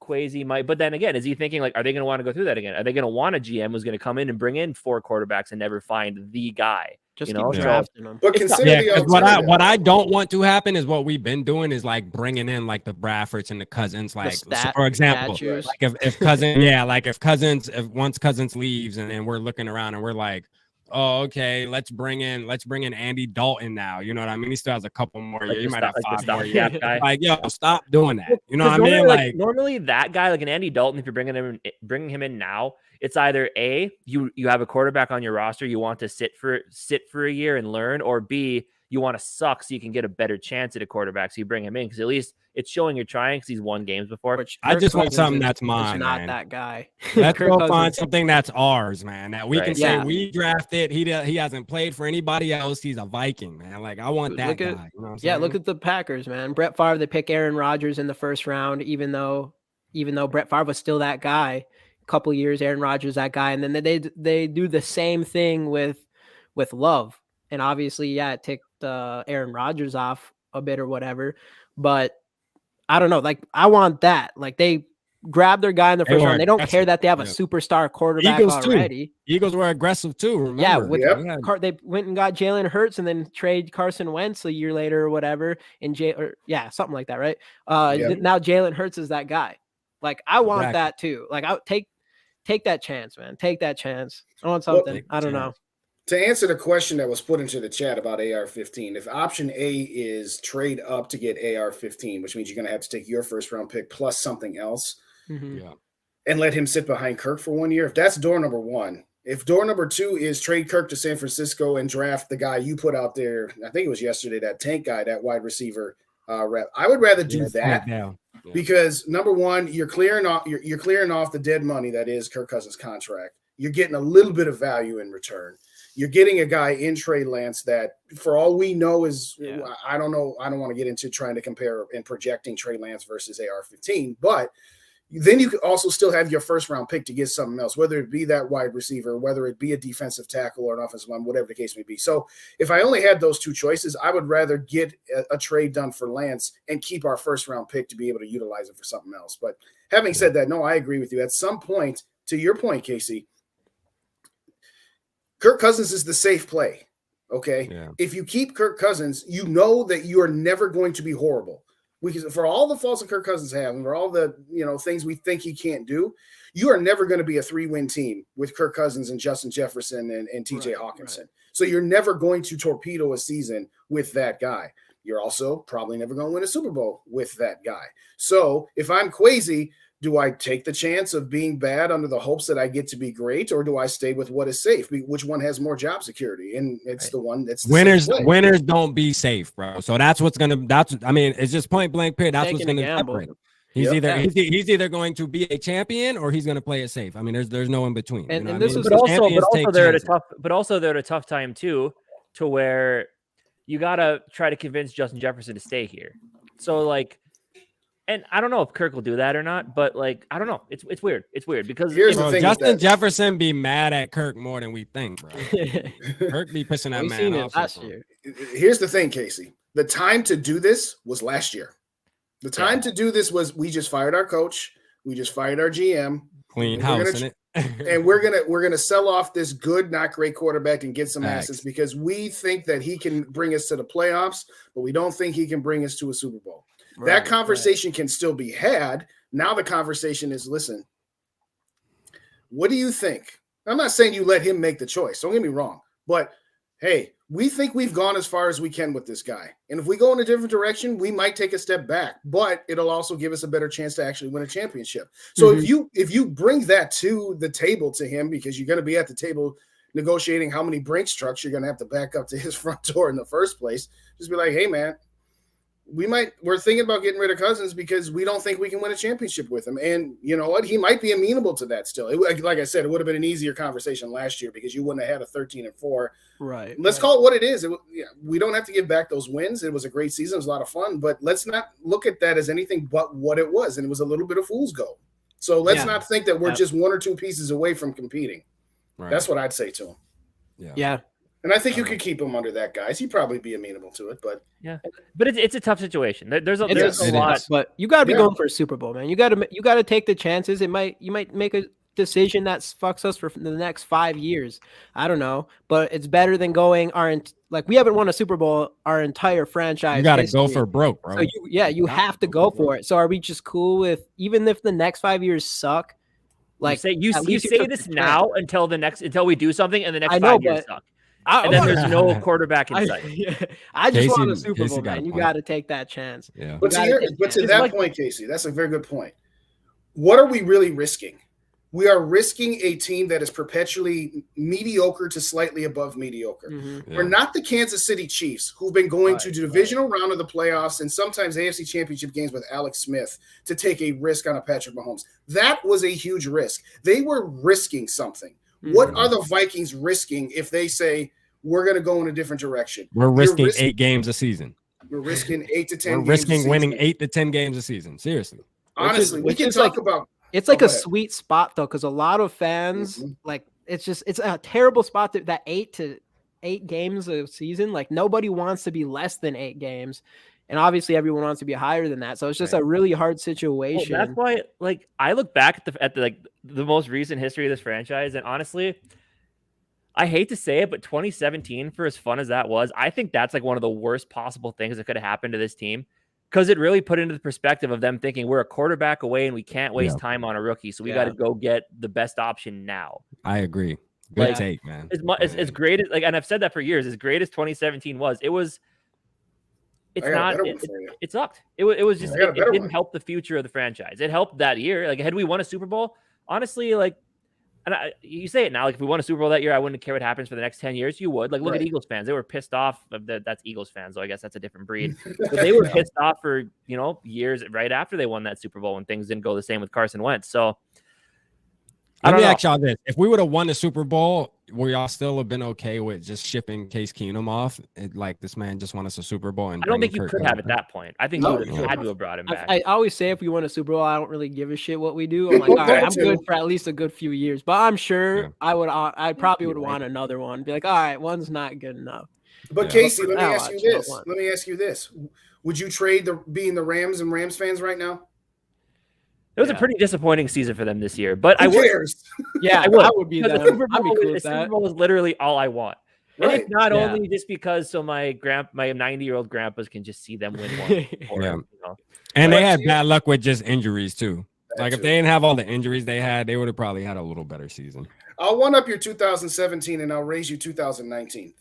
Kwesi might, but then again, is he thinking like, are they going to want to go through that again? Are they going to want a GM who's going to come in and bring in 4 quarterbacks and never find the guy? Just keep drafting them. But consider what I don't want to happen is what we've been doing is like bringing in like the Bradfords and the Cousins, like for example, like if Cousins, once Cousins leaves and then we're looking around and we're like, oh, okay, let's bring in Andy Dalton now. You know what I mean? He still has a couple more years. He might have 5 more years. Like, yo, stop doing that. You know what I mean? Like normally that guy, like an Andy Dalton, if you're bringing him in now, it's either A, you have a quarterback on your roster you want to sit for a year and learn, or B, you want to suck so you can get a better chance at a quarterback, so you bring him in because at least it's showing you're trying because he's won games before. I just want something that's mine. Not that guy. Let's go find something that's ours, man. That we can say we drafted. He hasn't played for anybody else. He's a Viking, man. Like I want that guy. You know what I'm saying? Look at the Packers, man. Brett Favre, they pick Aaron Rodgers in the first round, even though Brett Favre was still that guy. Couple years, Aaron Rodgers that guy, and then they do the same thing with Love, and obviously it ticked Aaron Rodgers off a bit or whatever, but I don't know, like I want that, like they grab their guy in the first round. They don't care that they have a superstar quarterback already. Eagles were aggressive too. Remember? They went and got Jalen Hurts and then trade Carson Wentz a year later or whatever, and something like that, right? Now Jalen Hurts is that guy. Like I want that too. Like I take that chance, man. Take that chance. I want something. I don't know. To answer the question that was put into the chat about AR-15, if option A is trade up to get AR-15, which means you're going to have to take your first round pick plus something else, and let him sit behind Kirk for 1 year, if that's door number 1. If door number 2 is trade Kirk to San Francisco and draft the guy you put out there, I think it was yesterday, that tank guy, that wide receiver rep, I would rather do that. Because number 1, you're clearing off the dead money that is Kirk Cousins' contract. You're getting a little bit of value in return. You're getting a guy in Trey Lance that, for all we know, is I don't know. I don't want to get into trying to compare and projecting Trey Lance versus AR-15, but then you could also still have your first round pick to get something else, whether it be that wide receiver, whether it be a defensive tackle or an offensive line, whatever the case may be. So if I only had those 2 choices, I would rather get a trade done for Lance and keep our first round pick to be able to utilize it for something else. But having said that, no, I agree with you. At some point, to your point, Casey, Kirk Cousins is the safe play. Okay. Yeah. If you keep Kirk Cousins, you know that you are never going to be horrible. For all the faults that Kirk Cousins have, and for all the things we think he can't do, you are never going to be a 3-win team with Kirk Cousins and Justin Jefferson and TJ Hawkinson. Right. So you're never going to torpedo a season with that guy. You're also probably never going to win a Super Bowl with that guy. So if I'm Kwesi, do I take the chance of being bad under the hopes that I get to be great, or do I stay with what is safe? Which one has more job security? And it's the one that's the winners don't be safe, bro. So that's it's just point blank period. That's what's going to separate him. He's either going to be a champion or he's going to play it safe. I mean, there's no in between. And, you know and this is also they're at a tough time too, to where you got to try to convince Justin Jefferson to stay here. So like. And I don't know if Kirk will do that or not, but like I don't know. It's weird. It's weird because Justin Jefferson be mad at Kirk more than we think, bro. Kirk be pissing that man off last year. Here's the thing, Casey. The time to do this was last year. The time to do this was we just fired our coach, we just fired our GM, clean house, in it. And we're gonna sell off this good, not great quarterback and get some assets because we think that he can bring us to the playoffs, but we don't think he can bring us to a Super Bowl. That conversation can still be had. Now the conversation is, listen, what do you think? I'm not saying you let him make the choice. Don't get me wrong. But, hey, we think we've gone as far as we can with this guy. And if we go in a different direction, we might take a step back. But it'll also give us a better chance to actually win a championship. So if you bring that to the table to him, because you're going to be at the table negotiating how many Brinks trucks you're going to have to back up to his front door in the first place, just be like, hey, man, we're thinking about getting rid of Cousins because we don't think we can win a championship with him. And you know what? He might be amenable to that still. Like I said, it would have been an easier conversation last year because you wouldn't have had a 13-4. Right. Let's call it what it is. We don't have to give back those wins. It was a great season. It was a lot of fun, but let's not look at that as anything but what it was. And it was a little bit of fool's gold. So let's not think that we're just one or two pieces away from competing. Right. That's what I'd say to him. Yeah. And I think you could keep him under that, guys. He'd probably be amenable to it, but it's a tough situation. There's a lot, but you got to be going for a Super Bowl, man. You got to take the chances. You might make a decision that fucks us for the next 5 years. I don't know, but it's better than going we haven't won a Super Bowl our entire franchise. You got to go for broke, bro. So you have to go for it. So are we just cool with even if the next 5 years suck? Like you say this now until we do something, and the next 5 years suck. And then there's no quarterback in sight. I just want a Super Bowl, man. You got to take that chance. Yeah. But to that point, Casey, that's a very good point. What are we really risking? We are risking a team that is perpetually mediocre to slightly above mediocre. Mm-hmm. We're not the Kansas City Chiefs, who've been going to the divisional round of the playoffs and sometimes AFC Championship games with Alex Smith to take a risk on a Patrick Mahomes. That was a huge risk. They were risking something. Mm-hmm. What are the Vikings risking if they say, we're going to go in a different direction? We're risking 8 games a season. We're risking 8 to 10 We're risking winning 8 to 10 games a season. Seriously. Honestly, we can talk about. It's like a sweet spot, though, because a lot of fans, it's a terrible spot that 8 to 8 games a season. Like, nobody wants to be less than 8 games. And obviously everyone wants to be higher than that. So it's just a really hard situation. Well, that's why, I look back at the most recent history of this franchise, and honestly, I hate to say it, but 2017, for as fun as that was, I think that's one of the worst possible things that could have happened to this team, because it really put into the perspective of them thinking we're a quarterback away and we can't waste time on a rookie. So we got to go get the best option now. I agree. Good take, man. As great as and I've said that for years, as great as 2017 was, it sucked. It was just, it didn't help the future of the franchise. It helped that year. Had we won a Super Bowl, honestly, and you say it now, if we won a Super Bowl that year, I wouldn't care what happens for the next 10 years. You would. Look at Eagles fans. They were pissed off. That's Eagles fans, so I guess that's a different breed. But they were pissed off for, years right after they won that Super Bowl when things didn't go the same with Carson Wentz. So let me ask y'all this. If we would have won the Super Bowl, would y'all still have been okay with just shipping Case Keenum off? This man just won us a Super Bowl. And I don't think you could have at that point. I think you would have had to have brought him back. I always say if we win a Super Bowl, I don't really give a shit what we do. I'm like, all right, I'm good for at least a good few years. But I'm sure I probably would want another one. Be like, all right, one's not good enough. But Casey, let me ask you this. Would you trade being the Rams and Rams fans right now? It was a pretty disappointing season for them this year, but Who cares? I would be them. I'd be cool with that. Super Bowl is literally all I want. And it's not only just because my 90-year-old grandpas can just see them win one. And they had bad luck with just injuries too. If they didn't have all the injuries they had, they would have probably had a little better season. I'll one up your 2017 and I'll raise you 2019.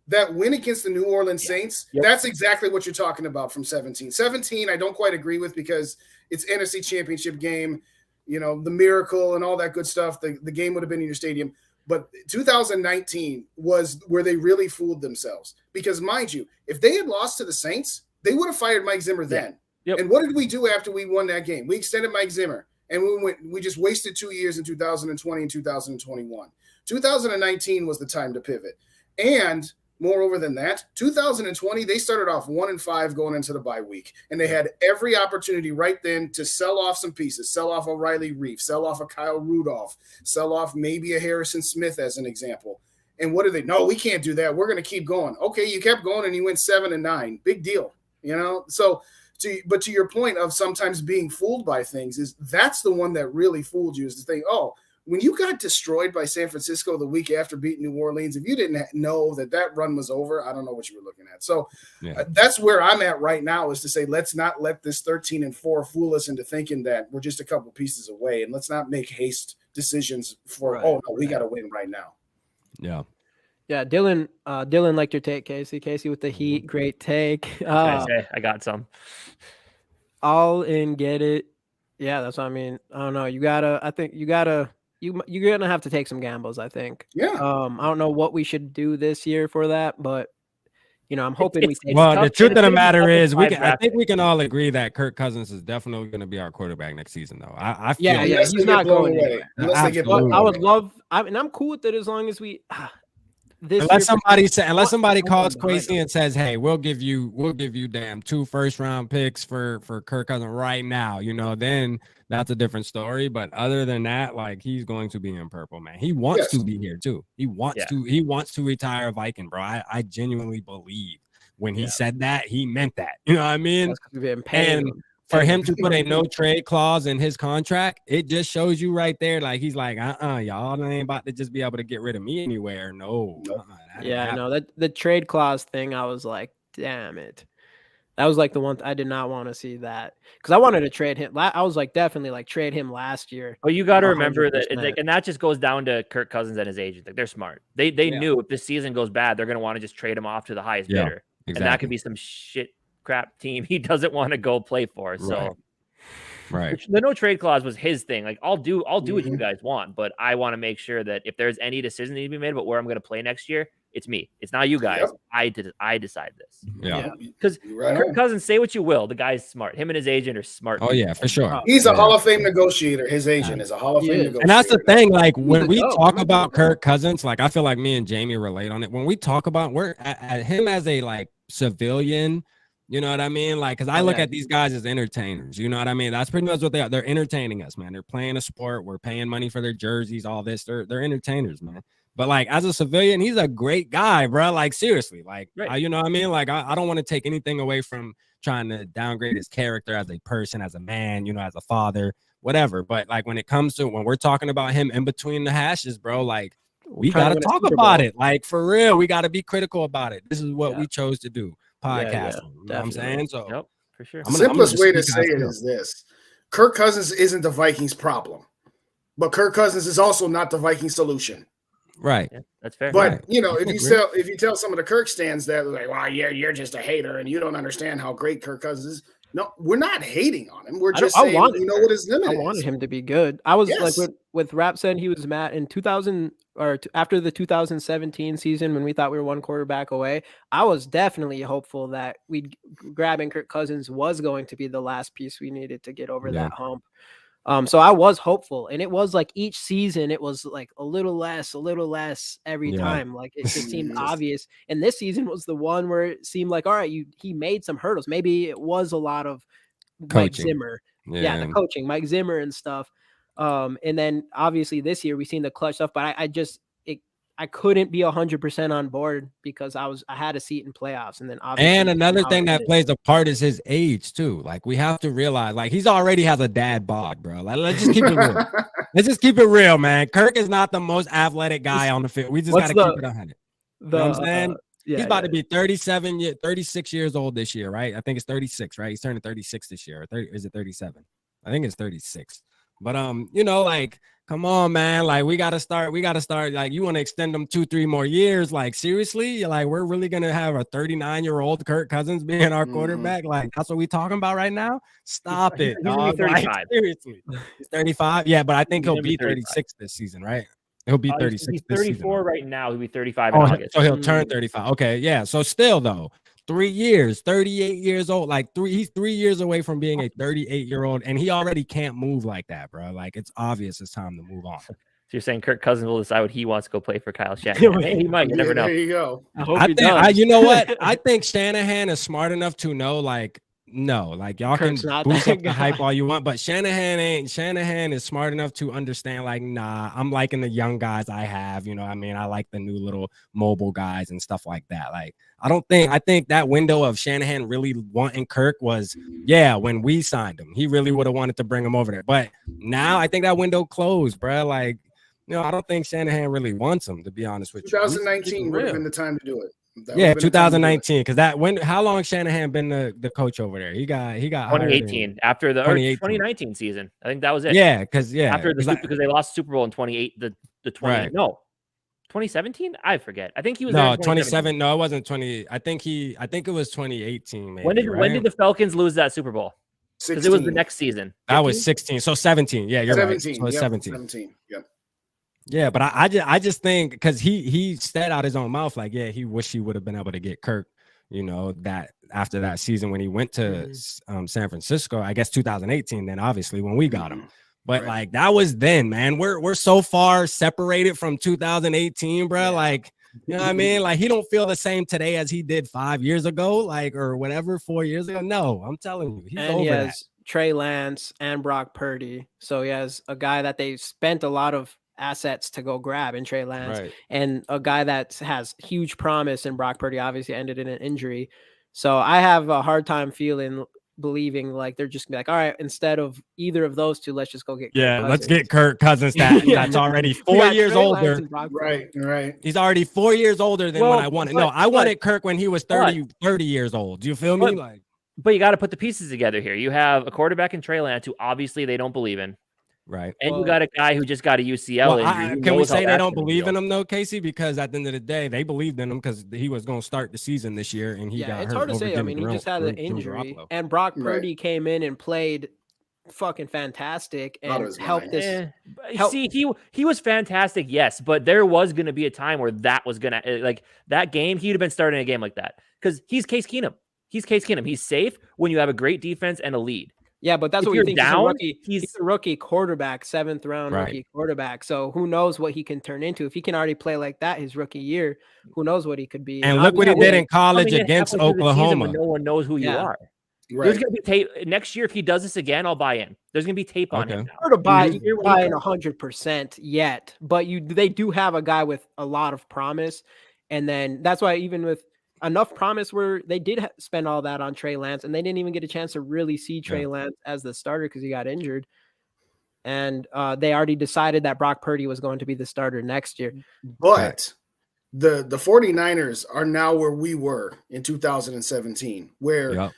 That win against the New Orleans Saints, that's exactly what you're talking about from 17. 17, I don't quite agree with because it's NFC Championship game, the miracle and all that good stuff. The game would have been in your stadium. But 2019 was where they really fooled themselves. Because, mind you, if they had lost to the Saints, they would have fired Mike Zimmer then. Yep. And what did we do after we won that game? We extended Mike Zimmer, and we just wasted 2 years in 2020 and 2021. 2019 was the time to pivot. And moreover than that, 2020, they started off 1-5 going into the bye week. And they had every opportunity right then to sell off some pieces, sell off a Riley Reef, sell off a Kyle Rudolph, sell off maybe a Harrison Smith as an example. And what did they? No, we can't do that. We're going to keep going. Okay, you kept going and you went 7-9. Big deal, So, to your point of sometimes being fooled by things, that's the one that really fooled you, is to think, when you got destroyed by San Francisco the week after beating New Orleans, if you didn't know that run was over, I don't know what you were looking at. So that's where I'm at right now, is to say, let's not let this 13-4 fool us into thinking that we're just a couple pieces away, and let's not make haste decisions for, we got to win right now. Yeah. Yeah. Dylan liked your take, Casey. Casey with the heat. Great take. I got some. All in, get it. Yeah. That's what I mean. I don't know. You're gonna have to take some gambles, I think. Yeah. I don't know what we should do this year for that, but I'm hoping we take. Well, the truth of the matter is, I think we can all agree that Kirk Cousins is definitely going to be our quarterback next season, though. I feel he's not going anywhere. Unless they get blown away. I would love, and I'm cool with it as long as we. Unless somebody calls Quasi and says, "Hey, we'll give you damn 2 first-round picks for Kirk Cousins right now," then that's a different story. But other than that, like, he's going to be in purple, man. He wants to be here too. He wants to retire a Viking, bro. I genuinely believe when he said that, he meant that. You know what I mean? And for him to put a no trade clause in his contract, it just shows you right there, like, he's like, y'all ain't about to just be able to get rid of me anywhere. No. That the trade clause thing, I was like, damn it. That was like the one I did not want to see that, because I wanted to trade him. I was like, definitely like trade him last year. Well, you got to remember that, and that just goes down to Kirk Cousins and his agent. Like, they're smart. They knew if this season goes bad, they're going to want to just trade him off to the highest bidder, and that could be some shit crap team he doesn't want to go play for. So, right. The no trade clause was his thing. Like, I'll do what you guys want, but I want to make sure that if there's any decision that needs to be made about where I'm going to play next year, it's me. It's not you guys. I decide this. Yeah. Because Kirk Cousins, say what you will, the guy's smart. Him and his agent are smart. Oh yeah, for sure. He's a Hall of Fame negotiator. His agent is a Hall of Fame negotiator. And that's the thing. Like, when we talk about Kirk Cousins, like, I feel like me and Jamie relate on it. When we talk about at him as a like civilian, you know what I mean? Like, because I look at these guys as entertainers. You know what I mean? That's pretty much what they are. They're entertaining us, man. They're playing a sport. We're paying money for their jerseys, all this. They're entertainers, man. But like, as a civilian, he's a great guy, bro. Like, seriously, like, you know what I mean? Like, I don't want to take anything away from trying to downgrade his character as a person, as a man, as a father, whatever. But like, when it comes to when we're talking about him in between the hashes, bro, like, we got to talk about it. Like, for real, we got to be critical about it. This is what we chose to do. Podcasting. You know what I'm saying? So, for sure. Simplest way to say it is this: Kirk Cousins isn't the Vikings' problem, but Kirk Cousins is also not the Viking solution. Right. Yeah, that's fair. But if you tell some of the Kirk stands that, like, well, you're just a hater and you don't understand how great Kirk Cousins is. No, we're not hating on him. We're just saying, what his limit is. I wanted him to be good. I was like, with Rap said he was mad in 2000 or after the 2017 season, when we thought we were one quarterback away. I was definitely hopeful that grabbing Kirk Cousins was going to be the last piece we needed to get over that hump. So I was hopeful, and it was like each season it was like a little less every time. Like, it just seemed obvious. And this season was the one where it seemed like, all right, he made some hurdles. Maybe it was a lot of coaching. Mike Zimmer, the coaching, Mike Zimmer and stuff. And then obviously this year we've seen the clutch stuff, but I couldn't be 100% on board because I had a seat in playoffs. And then obviously, and another thing that plays a part is his age too. Like, we have to realize, like, he's already has a dad bod, bro. Like, let's just keep it real. Let's just keep it real, man. Kirk is not the most athletic guy on the field. We just got to keep it 100. You know what I'm saying? He's about to be 36 years old this year, right? I think it's 36, right? He's turning 36 this year. Is it 37? I think it's 36. But like, come on, man. Like, we gotta start. Like, you want to extend them 2-3 more years? Like, seriously? Like, we're really gonna have a 39-year-old Kirk Cousins being our quarterback? Like, that's what we talking about right now? Stop it. He's 35. Like, seriously, he's 35. Yeah, but I think he'll be 36 this season, right? He'll be 36. He's 34 right now. He'll be 35 in August. So he'll turn 35. Okay, yeah. So still, though, 3 years, 38 years old. Like, he's 3 years away from being a 38-year-old, and he already can't move like that, bro. Like, it's obvious it's time to move on. So you're saying Kirk Cousins will decide what he wants to go play for Kyle Shanahan? Hey, he might. You never know. There you go. You know what? I think Shanahan is smart enough to know, like, no, like, y'all Kirk's can boost up the hype all you want, but Shanahan is smart enough to understand, like, nah, I'm liking the young guys I have, you know what I mean? I like the new little mobile guys and stuff like that. Like, I think that window of Shanahan really wanting Kirk was, when we signed him, he really would have wanted to bring him over there. But now I think that window closed, bro. Like, I don't think Shanahan really wants him, to be honest with you. 2019 would have been the time to do it. 2019, because how long Shanahan been the coach over there? He got 2018 after the 2019 season. I think that was it. Yeah, because because they lost Super Bowl in 28. The 20 right. No, 2017. I forget. I think he was 27. No, it wasn't 20. I think it was 2018. Maybe, when did the Falcons lose that Super Bowl? Because it was the next season. 15? That was 16. So 17. Yeah, you're 17, right. So 17. 17. Yep. Yeah, but I just think because he said out his own mouth, like, he wish he would have been able to get Kirk that after that season when he went to San Francisco, I guess 2018, then obviously when we got him. But like that was then, man. We're so far separated from 2018, bro. Like, you know what I mean? Like he don't feel the same today as he did 5 years ago, like or whatever, 4 years ago. No, I'm telling you, he's and over he has that. Trey Lance and Brock Purdy. So he has a guy that they spent a lot of assets to go grab in Trey Lance, and a guy that has huge promise in Brock Purdy, obviously ended in an injury. So I have a hard time believing like they're just gonna be like, all right, instead of either of those two, let's just go get let's get Kirk Cousins that's already 4 years older. Right. He's already 4 years older than what I wanted. I wanted Kirk when he was 30 years old. Do you feel me? But you got to put the pieces together here. You have a quarterback in Trey Lance who obviously they don't believe in. Right. And you got a guy who just got a UCL injury. Can we say they don't believe in him though, Casey? Because at the end of the day, they believed in him because he was going to start the season this year, and he got hurt. It's hard to say. I mean, he just had an injury, and Brock Purdy came in and played fucking fantastic and helped this. See, he was fantastic, yes, but there was going to be a time where that was going to like that game. He'd have been starting a game like that because he's Case Keenum. He's safe when you have a great defense and a lead. Yeah, but that's what we think. He's a rookie quarterback, 7th round rookie quarterback. So who knows what he can turn into? If he can already play like that his rookie year, who knows what he could be? And look what he did in college against Oklahoma. No one knows who you are. Right. There's going to be tape next year. If he does this again, I'll buy in. There's going to be tape on him. Hard to buy in 100% yet, but they do have a guy with a lot of promise, and then that's why even with enough promise where they did spend all that on Trey Lance, and they didn't even get a chance to really see Trey Lance as the starter because he got injured. And they already decided that Brock Purdy was going to be the starter next year. But the 49ers are now where we were in 2017, where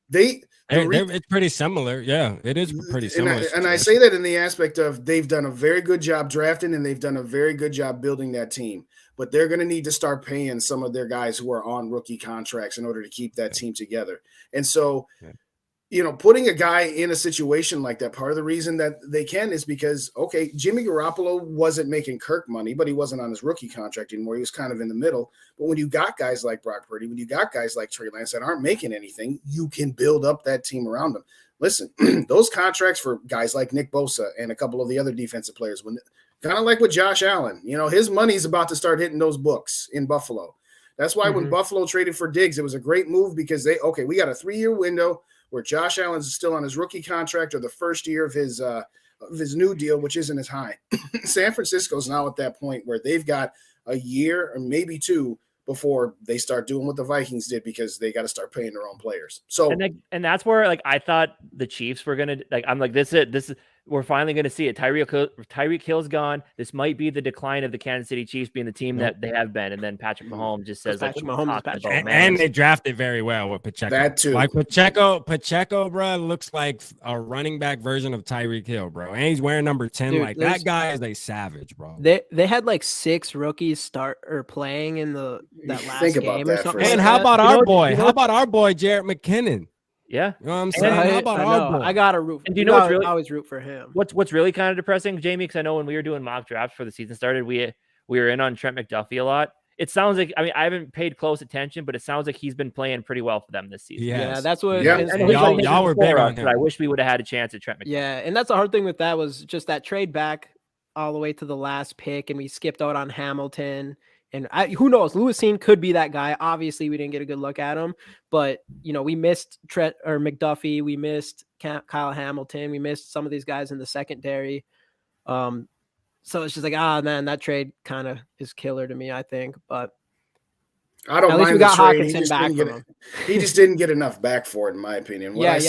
it's pretty similar. Yeah, it is pretty similar. And I say that in the aspect of they've done a very good job drafting, and they've done a very good job building that team. But they're going to need to start paying some of their guys who are on rookie contracts in order to keep that team together. And so, putting a guy in a situation like that, part of the reason that they can is because, Jimmy Garoppolo wasn't making Kirk money, but he wasn't on his rookie contract anymore. He was kind of in the middle. But when you got guys like Brock Purdy, when you got guys like Trey Lance that aren't making anything, you can build up that team around them. Listen, those contracts for guys like Nick Bosa and a couple of the other defensive players, kind of like with Josh Allen, his money's about to start hitting those books in Buffalo. That's why when Buffalo traded for Diggs, it was a great move because we got a 3-year window where Josh Allen's still on his rookie contract or the first year of his new deal, which isn't as high. San Francisco's now at that point where they've got a year or maybe 2 before they start doing what the Vikings did because they got to start paying their own players. So and that's where I thought the Chiefs were gonna I'm like this is we're finally going to see it. Tyreek Hill's gone. This might be the decline of the Kansas City Chiefs being the team that they have been. And then Patrick Mahomes just says, and they drafted very well with Pacheco. That too. Like Pacheco, bro, looks like a running back version of Tyreek Hill, bro. And he's wearing number 10. Dude, that guy is a savage, bro. They had 6 rookies playing in that last game or something. And how about our boy? How about our boy, Jarrett McKinnon? Yeah, you know what I'm saying? How about our boy? I gotta root. And do you know what's really always root for him? What's really kind of depressing, Jamie? Because I know when we were doing mock drafts for the season started, we were in on Trent McDuffie a lot. It sounds like I haven't paid close attention, but it sounds like he's been playing pretty well for them this season. Yeah, that's what. Y'all were big on him. I wish we would have had a chance at Trent McDuffie. Yeah, and that's the hard thing with that was just that trade back all the way to the last pick, and we skipped out on Hamilton. And who knows? Lewisine could be that guy. Obviously, we didn't get a good look at him, but we missed Trent or McDuffie. We missed Kyle Hamilton. We missed some of these guys in the secondary. So it's just like, man, that trade kind of is killer to me, I think. But I don't mind the trade. He just didn't get enough back for it, in my opinion. I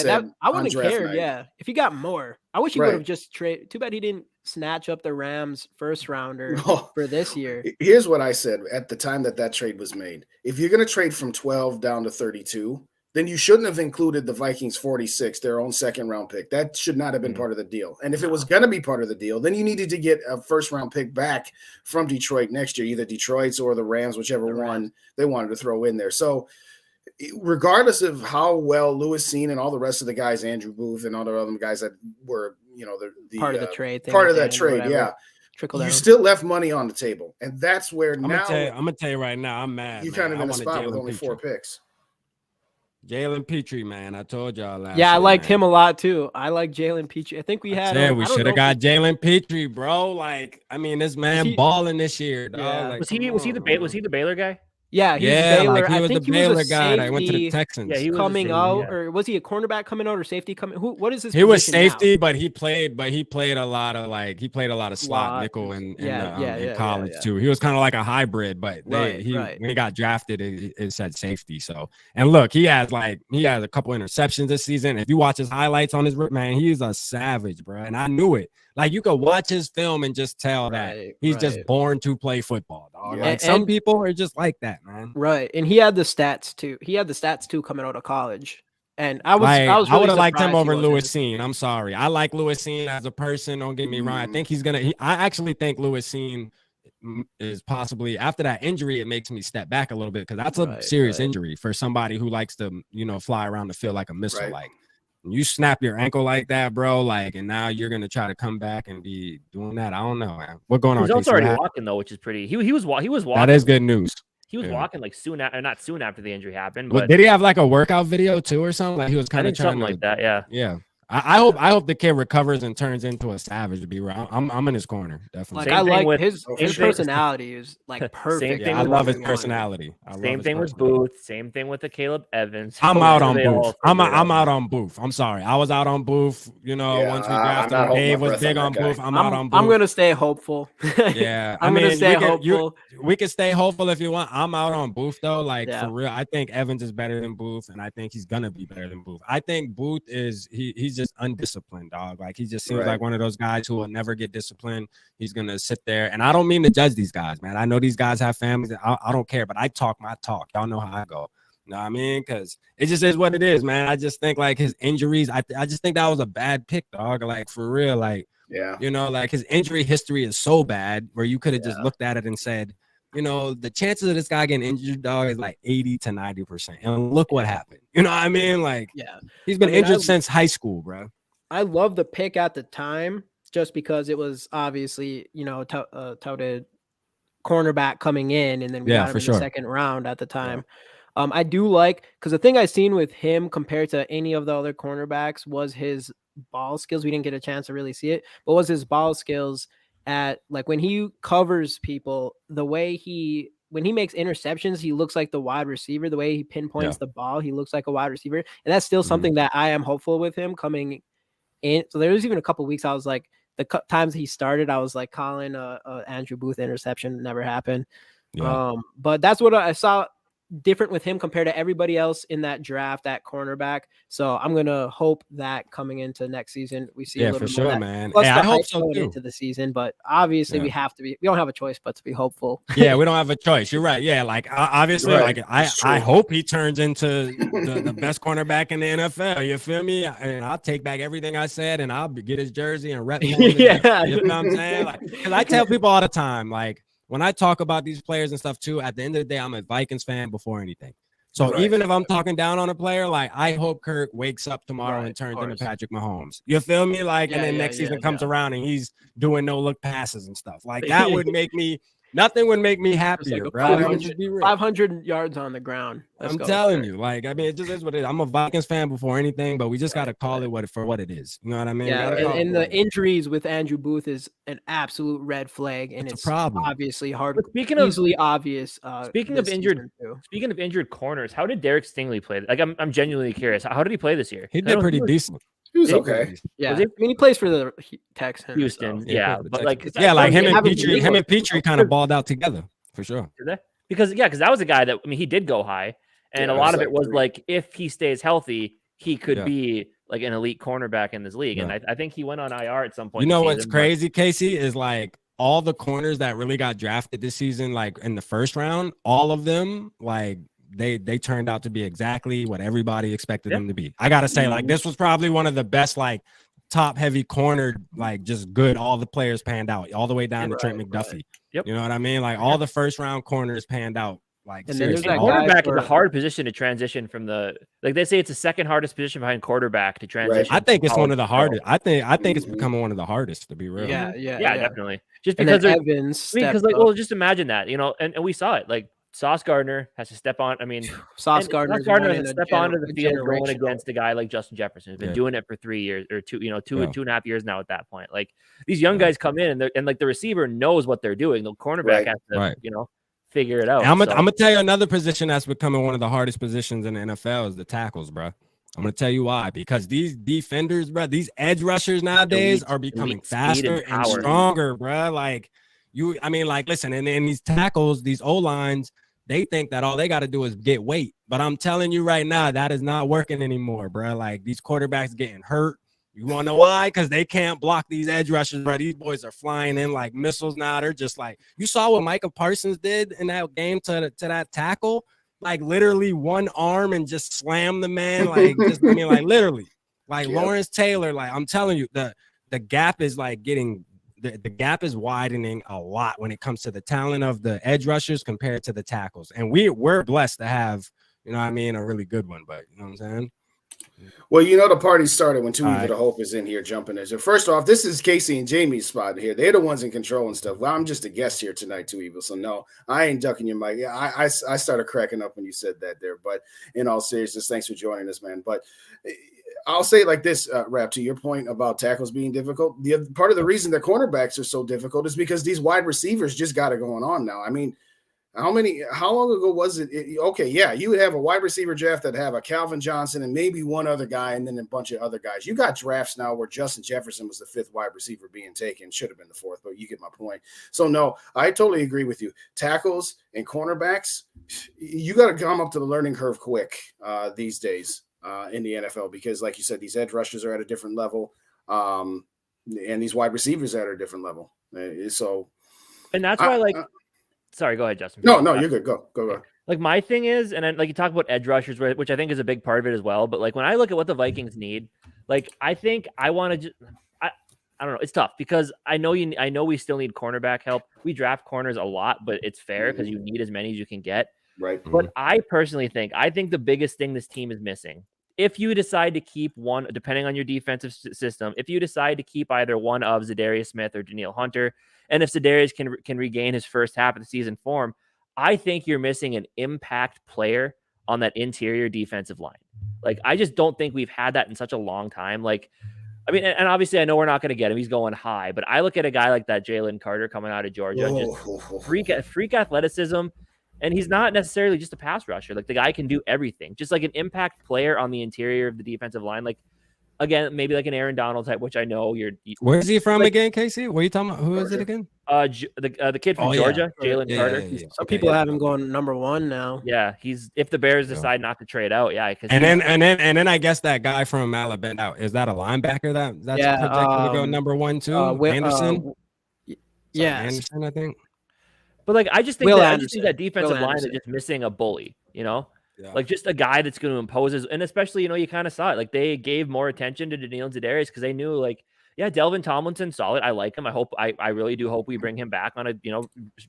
wouldn't have cared. Yeah, if he got more, I wish he would have just traded. Too bad he didn't snatch up the Rams first rounder for this year. Here's what I said at the time that trade was made. If you're going to trade from 12 down to 32, then you shouldn't have included the Vikings 46, their own 2nd round pick. That should not have been part of the deal. And if it was going to be part of the deal, then you needed to get a 1st round pick back from Detroit next year, either Detroit's or the Rams, whichever one they wanted to throw in there. So regardless of how well Lewisine and all the rest of the guys, Andrew Booth and all the other guys that were, the part of the trade, part of that trade, you still left money on the table, and that's where I'm gonna tell you right now, I'm mad. You kind of in a spot with only 4 picks. Jalen Petrie, man. I told y'all last Yeah, I year, liked man. him a lot too. I like Jalen Petrie. I think we had. We should have got Jalen Petrie, bro. Like, I mean, this man balling this year, dog. Yeah. Like, was he the Baylor guy? Yeah, he was Baylor. Like he was the Baylor guy that went to the safety Texans. Yeah, he was coming out, or was he a cornerback coming out, or safety coming? What is his? He was safety, now? but he played a lot of slot nickel in college too. He was kind of like a hybrid, but when he got drafted, it said safety. So, and look, he has a couple interceptions this season. If you watch his highlights on his man, he's a savage, bro. And I knew it. Like, you could watch his film and just tell that he's just born to play football, dog. Like, some people are just like that, man. Right. And he had the stats too coming out of college. And I would have liked him over Lewis Cine. I'm sorry. I like Lewis Cine as a person. Don't get me wrong. I think I actually think Lewis Cine is possibly, after that injury, it makes me step back a little bit, because that's a serious injury for somebody who likes to, fly around the field like a missile. Like, you snap your ankle like that, bro, like, and now you're gonna try to come back and be doing that. I don't know, man. What's going on? He's also already walking though, which is pretty. He was walking. That is good news. He was walking like not soon after the injury happened. But did he have like a workout video too or something? Like, he was kind of trying something like that. Yeah. Yeah. I hope the kid recovers and turns into a savage. To be real, I'm in his corner, definitely. Like, I like his personality is like perfect. I love his personality. Same thing with Booth. Same thing with the Caleb Evans. I'm out on Booth. I'm out on Booth. I'm sorry. I was out on Booth. Once we drafted him, Dave was big on Booth. I'm out on Booth. I'm gonna stay hopeful. Yeah, I'm gonna stay hopeful. We can stay hopeful if you want. I'm out on Booth though. Like, for real, I think Evans is better than Booth, and I think he's gonna be better than Booth. I think Booth he's just undisciplined, dog. Like, he just seems like one of those guys who will never get disciplined. He's gonna sit there, and I don't mean to judge these guys, man. I know these guys have families. I don't care, but I talk my talk. Y'all know how I go. You know what I mean? Because it just is what it is, man. I just think, like, his injuries, I just think that was a bad pick, dog. Like, for real, like, like, his injury history is so bad where you could have just looked at it and said, the chances of this guy getting injured, dog, is like 80 to 90%. And look what happened. You know what I mean? Like, he's been injured since high school, bro. I love the pick at the time just because it was obviously, touted cornerback coming in, and then we got him in the second round at the time. I do like, because the thing I seen with him compared to any of the other cornerbacks was his ball skills. We didn't get a chance to really see it, but was his ball skills at, like, when he covers people, the way when he makes interceptions, he looks like the wide receiver. The way he pinpoints the ball, he looks like a wide receiver. And that's still something that I am hopeful with him coming in. So there was even a couple weeks I was like, the times he started, I was like calling Andrew Booth interception. Never happened. But that's what I saw different with him compared to everybody else in that draft, that cornerback. So I'm gonna hope that coming into next season we see a little for more sure, man. Plus, I hope so too. Into the season, but obviously we don't have a choice but to be hopeful. We don't have a choice. You're right. Yeah, like, obviously, like, I hope he turns into the best cornerback in the NFL. You feel me? And I'll take back everything I said, and I'll get his jersey and rep him. You know what I'm saying? Like, because I tell people all the time, like, when I talk about these players and stuff too, at the end of the day, I'm a Vikings fan before anything. So even if I'm talking down on a player, like, I hope Kirk wakes up tomorrow and turns into Patrick Mahomes. You feel me? Like, and then next season comes around and he's doing no look passes and stuff. Like, that would make me Nothing would make me happier, bro. 500 yards on the ground. I'm telling you, like, I mean, it just is what it is. I'm a Vikings fan before anything, but we just got to call it for what it is. You know what I mean? Yeah, and the injuries with Andrew Booth is an absolute red flag, and it's a problem. Obviously hard. But easily obvious. Speaking of injured corners, how did Derek Stingley play? Like, I'm genuinely curious. How did he play this year? He did pretty decent. He was okay. Yeah, I mean, he plays for the Texans. Houston, so. yeah, but like, him and Petrie kind of balled out together for sure. Because that was a guy that, I mean, he did go high, and a lot of it was like, if he stays healthy, he could be like an elite cornerback in this league. And I think he went on IR at some point. You know what's crazy, Casey, is like all the corners that really got drafted this season, like in the first round, all of them, like, they turned out to be exactly what everybody expected them to be. I gotta say, like, this was probably one of the best, like, top heavy corner, like, just good. All the players panned out all the way down to Trent McDuffie. Yep. You know what I mean? Like, all the first round corners panned out. Like, and seriously, quarterback is a hard position to transition from the, like, they say it's the second hardest position behind quarterback to transition. I think it's one of the hardest. I think it's becoming one of the hardest, to be real. Yeah, definitely. Just because Evans, because like, well, just imagine that, you know, and we saw it. Like, Sauce Gardner has to step on. I mean, Sauce Gardner has to step onto the field going against a guy like Justin Jefferson, who's been doing it for 3 years or two and a half years now at that point. Like these young guys come in and like the receiver knows what they're doing. The cornerback has to, figure it out. I'm gonna tell you another position that's becoming one of the hardest positions in the NFL is the tackles, bro. I'm going to tell you why. Because these defenders, bro, these edge rushers nowadays are becoming faster and stronger, bro. Like, listen, and these tackles, these O-lines, they think that all they got to do is get weight. But I'm telling you right now, that is not working anymore, bro. Like, these quarterbacks getting hurt. You want to know why? Because they can't block these edge rushers, bro. These boys are flying in like missiles now. They're just like, you saw what Micah Parsons did in that game to that tackle? Like literally one arm and just slam the man. Like, literally. Like Lawrence Taylor, like I'm telling you, the gap is like getting the gap is widening a lot when it comes to the talent of the edge rushers compared to the tackles. And we're blessed to have, a really good one, but you know what I'm saying? Well, the party started when Two Evil to Hope is in here jumping in. So first off, this is Casey and Jamie's spot here. They're the ones in control and stuff. Well, I'm just a guest here tonight, Two Evil. So no, I ain't ducking your mic. Yeah, I started cracking up when you said that there. But in all seriousness, thanks for joining us, man. But I'll say it like this, Rap, to your point about tackles being difficult. The part of the reason the cornerbacks are so difficult is because these wide receivers just got it going on now. I mean, how long ago was it? You would have a wide receiver draft that have a Calvin Johnson and maybe one other guy and then a bunch of other guys. You got drafts now where Justin Jefferson was the 5th wide receiver being taken. Should have been the 4th, but you get my point. So, no, I totally agree with you. Tackles and cornerbacks, you got to come up to the learning curve quick these days in the NFL because, like you said, these edge rushers are at a different level and these wide receivers are at a different level. And that's why, sorry, go ahead, Justin. No, you're good. Go. Like my thing is, and then, like you talk about edge rushers, which I think is a big part of it as well. But like when I look at what the Vikings need, like I think I want to I don't know. It's tough because I know we still need cornerback help. We draft corners a lot, but it's fair because you need as many as you can get. Right. But I personally think the biggest thing this team is missing, if you decide to keep one, depending on your defensive system, if you decide to keep either one of Zadarius Smith or Danielle Hunter, and if Zadarius can regain his first half of the season form, I think you're missing an impact player on that interior defensive line. Like, I just don't think we've had that in such a long time. Like, I mean, and obviously I know we're not going to get him. He's going high, but I look at a guy like that Jalen Carter coming out of Georgia, just freak athleticism. And he's not necessarily just a pass rusher. Like, the guy can do everything, just like an impact player on the interior of the defensive line. Like, again, maybe like an Aaron Donald type, which I know Where is he from again, Casey? What are you talking about? Who is it again? The kid from Georgia, Jalen Carter. Yeah. Some people have him going number 1 now. Yeah, he's if the Bears decide not to trade out, and then I guess that guy from Alabama is that a linebacker that's projected to go number 1 too? Anderson. Anderson, I think. But like, I just think that defensive line is just missing a bully. Like just a guy that's going to impose his, and especially, you kind of saw it. Like they gave more attention to Danielle Zadarius because they knew, like, yeah, Delvin Tomlinson, solid. I like him. I really do hope we bring him back on a,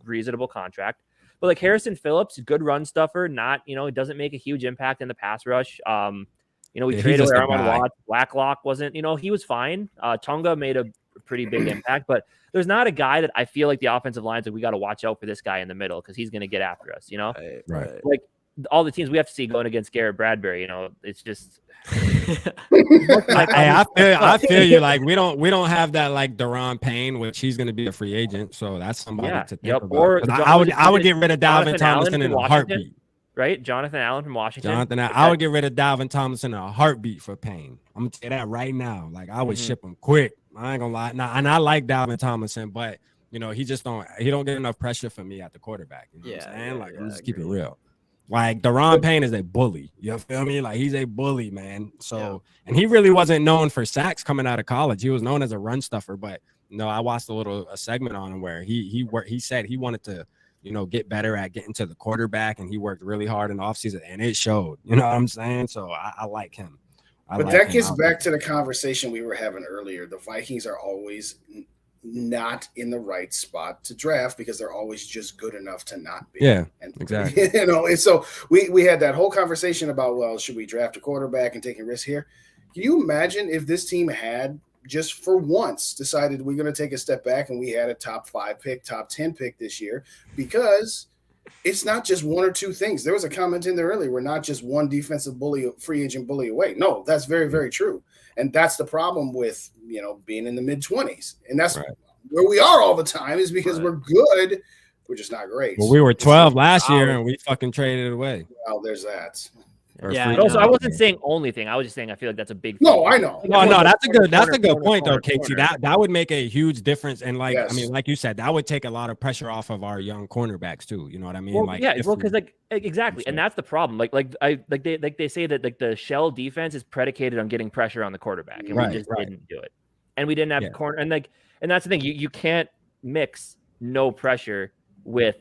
reasonable contract. But like Harrison Phillips, good run stuffer, not, it doesn't make a huge impact in the pass rush. We traded away Armand Watts. Blacklock wasn't, he was fine. Tonga made a pretty big impact, but there's not a guy that I feel like the offensive line's like, we got to watch out for this guy in the middle because he's going to get after us, Right. Like all the teams we have to see going against Garrett Bradbury, it's just. I feel you. Like we don't have that like Daron Payne, which he's going to be a free agent, so that's somebody to think about. Or I would get rid of Dalvin Tomlinson in a heartbeat. Right, Jonathan Allen from Washington. I would get rid of Dalvin Tomlinson in a heartbeat for Payne. I'm gonna tell you that right now. Like I would ship him quick. I ain't gonna lie. And I like Dalvin Tomlinson, but he don't get enough pressure for me at the quarterback. You know what I'm saying? Like, I'm just keep it real. Like Daron Payne is a bully. You feel me? Like he's a bully, man. So and he really wasn't known for sacks coming out of college. He was known as a run stuffer, but I watched a segment on him where he said he wanted to, get better at getting to the quarterback, and he worked really hard in the offseason, and it showed. You know what I'm saying? So I like him. But that gets back to the conversation we were having earlier. The Vikings are always not in the right spot to draft because they're always just good enough to not be. Yeah, exactly. And so we had that whole conversation about, well, should we draft a quarterback and take a risk here? Can you imagine if this team had just for once decided we're going to take a step back and we had a top 5 pick, top 10 pick this year because it's not just one or two things. There was a comment in there earlier. We're not just one defensive bully, free agent bully away. No, that's very, very true. And that's the problem with, being in the mid-20s. And that's where we are all the time, is because we're good. We're just not great. Well, we were 12 last year and we fucking traded it away. Well, there's that. Yeah. But also, I wasn't saying only thing. I was just saying I feel like that's a big thing. No, I know. No, that's a good point though, Casey. That would make a huge difference. And like, I mean, like you said, that would take a lot of pressure off of our young cornerbacks too. You know what I mean? Well, like, because exactly, and that's the problem. Like they say that like the shell defense is predicated on getting pressure on the quarterback, and we just didn't do it, and we didn't have corner, and that's the thing. You can't mix no pressure with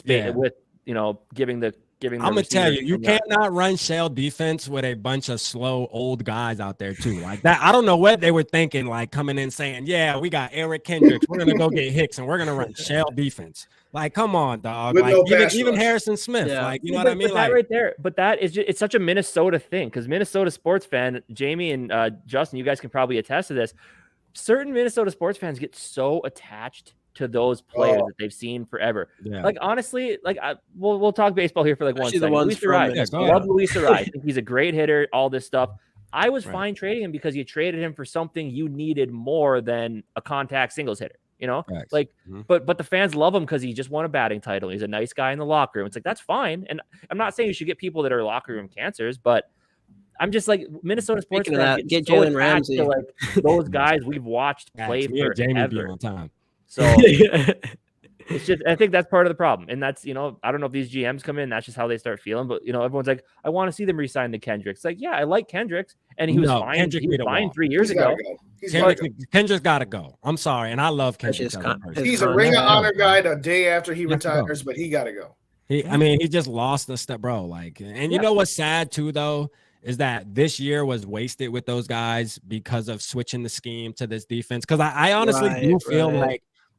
with giving the. I'm gonna tell you cannot run shell defense with a bunch of slow old guys out there too. Like that, I don't know what they were thinking. Like coming in saying, "Yeah, we got Eric Kendricks. We're gonna go get Hicks, and we're gonna run shell defense." Like, come on, dog. Like even Harrison Smith. Yeah. Like, you know what I mean? Like that right there. But that is it's such a Minnesota thing, because Minnesota sports fan Jamie and Justin, you guys can probably attest to this. Certain Minnesota sports fans get so attached to those players that they've seen forever. Yeah. Like, honestly, like we'll talk baseball here for like 1 second. Luis Arraez. Love Luis Arraez. I think he's a great hitter, all this stuff. I was fine trading him because you traded him for something you needed more than a contact singles hitter, but the fans love him because he just won a batting title. He's a nice guy in the locker room. It's like, that's fine. And I'm not saying you should get people that are locker room cancers, but I'm just like, Minnesota sports fans get so Jalen Ramsey to like those guys we've watched play forever. On time. So it's just, I think that's part of the problem. And that's, I don't know if these GMs come in, that's just how they start feeling. But, everyone's like, I want to see them re-sign to Kendricks. Like, yeah, I like Kendricks. And he was fine. He was fine 3 years ago. Kendricks got to go. I'm sorry. And I love Kendricks. He's a Ring of Honor guy the day after he retires, but he got to go. He just lost the step, bro. Like, and you know what's sad too, though, is that this year was wasted with those guys because of switching the scheme to this defense. Because I honestly do feel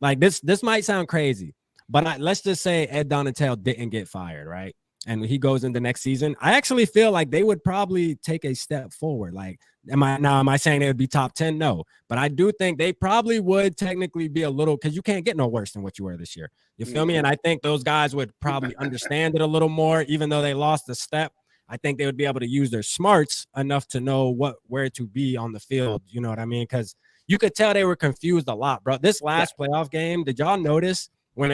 like this might sound crazy, but let's just say Ed Donatell didn't get fired, right? And he goes into next season. I actually feel like they would probably take a step forward. Like, am I saying they would be top 10? No, but I do think they probably would technically be a little, because you can't get no worse than what you were this year. You feel me? And I think those guys would probably understand it a little more, even though they lost a step. I think they would be able to use their smarts enough to know where to be on the field. You know what I mean? Because you could tell they were confused a lot, bro. This last playoff game, did y'all notice when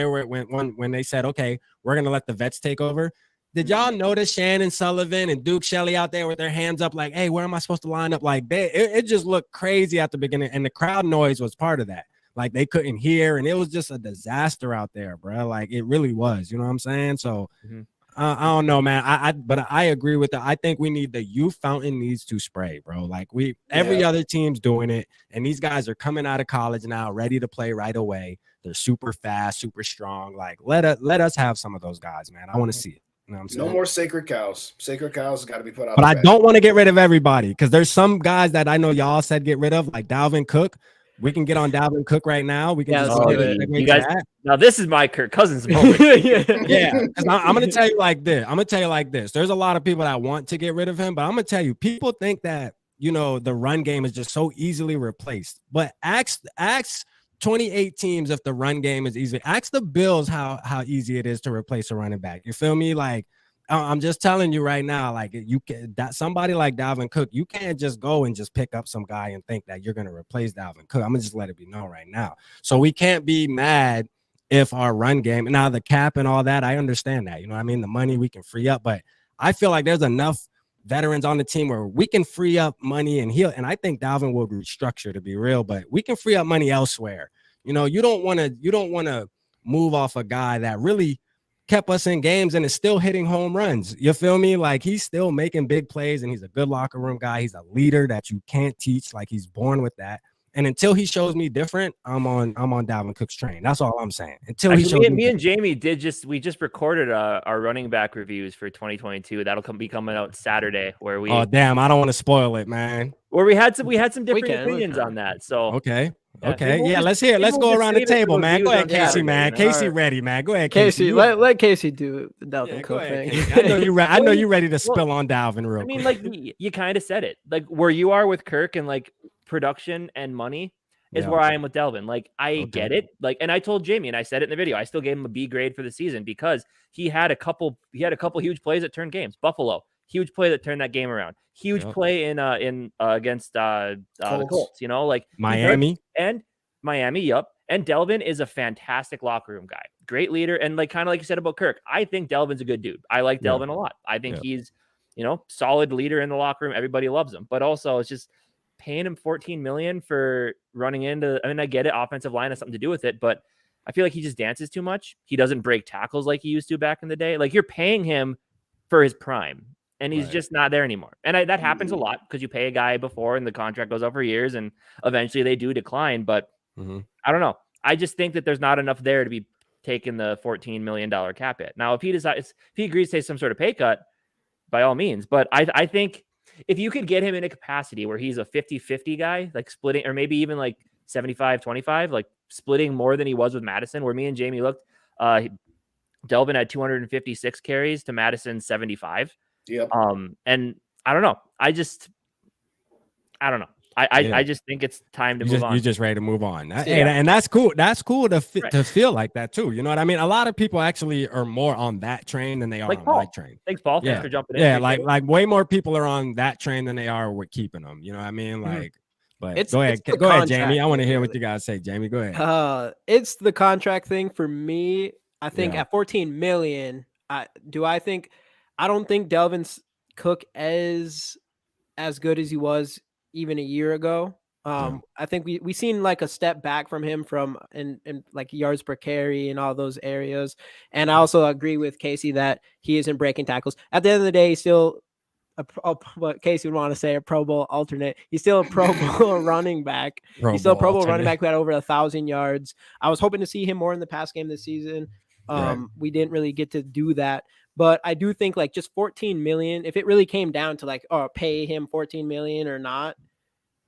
they said, okay, we're gonna let the vets take over? Did y'all notice Shannon Sullivan and Duke Shelley out there with their hands up, like, hey, where am I supposed to line up? Like, it just looked crazy at the beginning, and the crowd noise was part of that. Like, they couldn't hear, and it was just a disaster out there, bro. Like, it really was. You know what I'm saying? So. I don't know, man. But I agree with that. I think we need the youth fountain needs to spray, bro. Like every other team's doing it, and these guys are coming out of college now, ready to play right away. They're super fast, super strong. Like let us have some of those guys, man. I want to see it. You know what I'm saying? No more sacred cows. Sacred cows got to be put out. But I don't want to get rid of everybody, because there's some guys that I know y'all said get rid of, like Dalvin Cook. We can get on Dalvin Cook right now. We can you guys. Now this is my Kirk Cousins moment. Yeah, I'm gonna tell you like this. There's a lot of people that want to get rid of him, but I'm gonna tell you, people think that the run game is just so easily replaced. But ask 28 teams if the run game is easy. Ask the Bills how easy it is to replace a running back. You feel me? Like, I'm just telling you right now, like somebody like Dalvin Cook, you can't just go and just pick up some guy and think that you're going to replace Dalvin Cook. I'm going to just let it be known right now. So we can't be mad if our run game, now the cap and all that, I understand that, you know what I mean? The money we can free up, but I feel like there's enough veterans on the team where we can free up money and I think Dalvin will restructure, to be real, but we can free up money elsewhere. You don't want to move off a guy that really kept us in games and is still hitting home runs. You feel me? Like, he's still making big plays, and he's a good locker room guy. He's a leader that you can't teach. Like, he's born with that. And until he shows me different, I'm on Dalvin Cook's train. That's all I'm saying. Until he shows me and Jamie we just recorded our running back reviews for 2022. That'll be coming out Saturday. Where we I don't want to spoil it, man. Where we had some different opinions on that. So okay. Let's hear it. Let's go around the table, man. Go ahead, Casey, man. Casey ready, man. Go ahead, Casey. Let Casey do the Dalvin Cook thing. I know you're ready to spill on Dalvin real quick. I mean, like, you kind of said it. Like, where you are with Kirk and like production and money, is where I am with Delvin. Like, I get it. Like, and I told Jamie, and I said it in the video, I still gave him a B grade for the season because he had a couple huge plays that turned games. Buffalo, huge play that turned that game around. Huge play against the Colts. You know, like Miami. Yep. And Delvin is a fantastic locker room guy. Great leader. And like, kind of like you said about Kirk, I think Delvin's a good dude. I like Delvin a lot. I think he's, you know, solid leader in the locker room. Everybody loves him. But also it's just paying him $14 million for running into, I mean, I get it. Offensive line has something to do with it, but I feel like he just dances too much. He doesn't break tackles like he used to back in the day. Like, you're paying him for his prime, and he's just not there anymore. And that happens a lot because you pay a guy before and the contract goes out for years and eventually they do decline. But I don't know. I just think that there's not enough there to be taking the $14 million cap hit. Now, if he agrees to take some sort of pay cut, by all means. But I think if you could get him in a capacity where he's a 50-50 guy, like splitting, or maybe even like 75-25, like splitting more than he was with Madison, where me and Jamie looked, Delvin had 256 carries to Madison's 75. Yeah. And I don't know. I just think it's time to move on. You're just ready to move on. And that's cool. That's cool to feel like that too. You know what I mean? A lot of people actually are more on that train than they are on my train. Thanks, Paul. Thanks for jumping in. Yeah, like way more people are on that train than they are with keeping them. You know what I mean? Like, but go ahead, Jamie. I want to hear what you guys say. Jamie, go ahead. It's the contract thing for me. I think at $14 million, I don't think Delvin Cook is as good as he was even a year ago. I think we seen like a step back from him in like yards per carry and all those areas. And I also agree with Casey that he isn't breaking tackles. At the end of the day, he's still what Casey would want to say, a Pro Bowl alternate. He's still a Pro Bowl running back. He's still a Pro Bowl running back who had over 1,000 yards. I was hoping to see him more in the pass game this season. We didn't really get to do that. But I do think like just $14 million, if it really came down to like, pay him $14 million or not,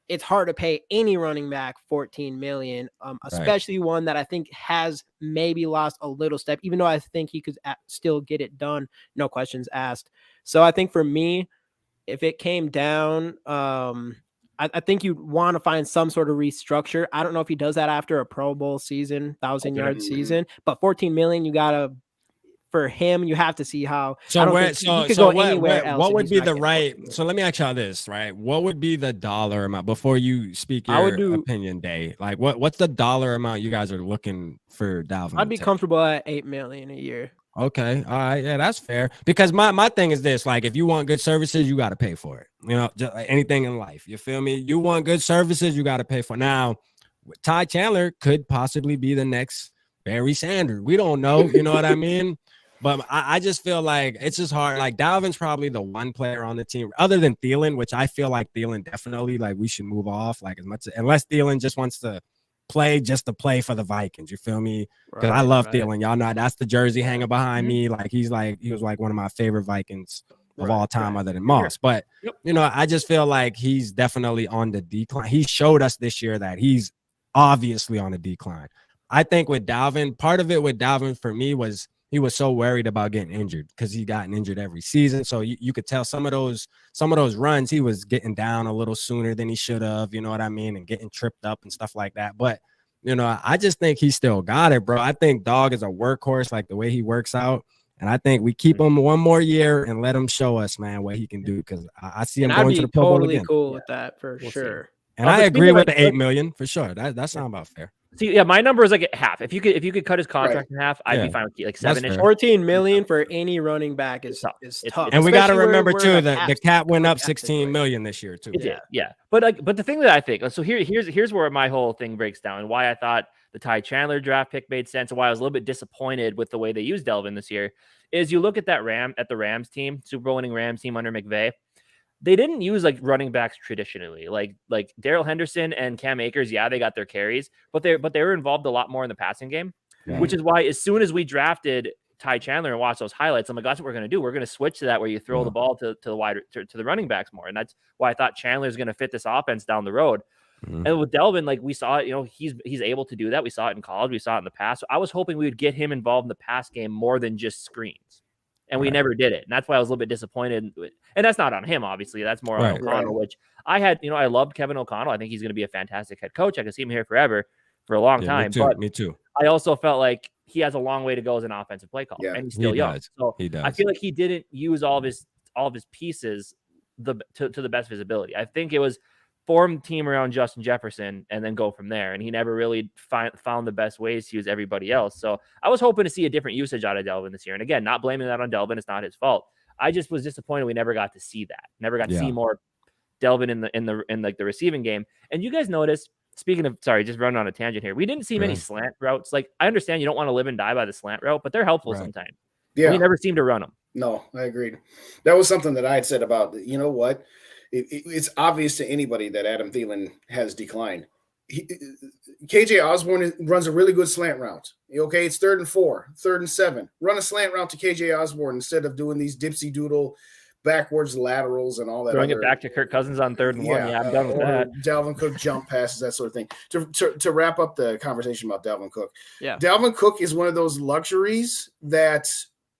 it's hard to pay any running back $14 million, especially one that I think has maybe lost a little step, even though I think he could still get it done. No questions asked. So I think for me, if it came down, I think you'd want to find some sort of restructure. I don't know if he does that after a Pro Bowl season, 1,000-yard season, but $14 million, for him, you have to see how. What would be the right? So let me ask y'all this, right? What would be the dollar amount before you speak your opinion, Day? Like, what's the dollar amount you guys are looking for Dalvin? I'd be comfortable at $8 million a year. Okay, all right, yeah, that's fair. Because my thing is this: like, if you want good services, you got to pay for it. You know, just like anything in life. You feel me? You want good services, you got to pay for it. Now, Ty Chandler could possibly be the next Barry Sanders. We don't know. You know what I mean? But I just feel like it's just hard. Like, Dalvin's probably the one player on the team other than Thielen, which I feel like Thielen definitely, like, we should move off. Like, unless Thielen just wants to play just to play for the Vikings. You feel me? Because I love Thielen. Y'all know that's the jersey hanging behind me. Like, he was like one of my favorite Vikings of all time other than Moss. But, you know, I just feel like he's definitely on the decline. He showed us this year that he's obviously on the decline. I think with Dalvin, part of it with Dalvin for me was he was so worried about getting injured because he gotten injured every season. So you could tell some of those runs, he was getting down a little sooner than he should have, you know what I mean? And getting tripped up and stuff like that. But, you know, I just think he still got it, bro. I think Dog is a workhorse, like the way he works out. And I think we keep him one more year and let him show us, man, what he can do. Because I see him going to the Pro Bowl again. I'd be totally cool with that for sure. And I agree with the $8 million for sure. That sounds about fair. See, yeah, my number is like at half. If you could cut his contract in half, I'd be fine with like 7-ish. $14 million for any running back is tough. And we got to remember too that the cap went up $16 million this year too. It did, yeah. But the thing that I think, so here's where my whole thing breaks down and why I thought the Ty Chandler draft pick made sense and why I was a little bit disappointed with the way they used Delvin this year is you look at the Rams team, Super Bowl winning Rams team under McVay. They didn't use like running backs traditionally, like Darrell Henderson and Cam Akers. Yeah, they got their carries, but they were involved a lot more in the passing game, which is why as soon as we drafted Ty Chandler and watched those highlights, I'm like, that's what we're going to do. We're going to switch to that where you throw the ball to the running backs more, and that's why I thought Chandler is going to fit this offense down the road. And with Delvin, like we saw it, you know, he's able to do that. We saw it in college, we saw it in the past. So I was hoping we would get him involved in the pass game more than just screens. and we never did it. And that's why I was a little bit disappointed. And that's not on him, obviously. That's more on O'Connell, which I had, I loved Kevin O'Connell. I think he's going to be a fantastic head coach. I could see him here forever for a long time. Me too. I also felt like he has a long way to go as an offensive play caller, and he's still young. So I feel like he didn't use all of his pieces to the best of his ability. I think it was form team around Justin Jefferson and then go from there. And he never really found the best ways to use everybody else. So I was hoping to see a different usage out of Delvin this year. And again, not blaming that on Delvin. It's not his fault. I just was disappointed we never got to see that. Never got to see more Delvin in like the receiving game. And you guys noticed, speaking of, sorry, just running on a tangent here, we didn't see many slant routes. Like, I understand you don't want to live and die by the slant route, but they're helpful sometimes. Yeah. We never seem to run them. No, I agreed. That was something that I had said about, you know what? It's obvious to anybody that Adam Thielen has declined. KJ Osborne runs a really good slant route. Okay, it's 3rd and 4, 3rd and 7. Run a slant route to KJ Osborne instead of doing these dipsy doodle backwards laterals and all that. Throwing it back to Kirk Cousins on 3rd and 1. Yeah, I'm done with that. Dalvin Cook jump passes, that sort of thing. To wrap up the conversation about Dalvin Cook. Yeah, Dalvin Cook is one of those luxuries that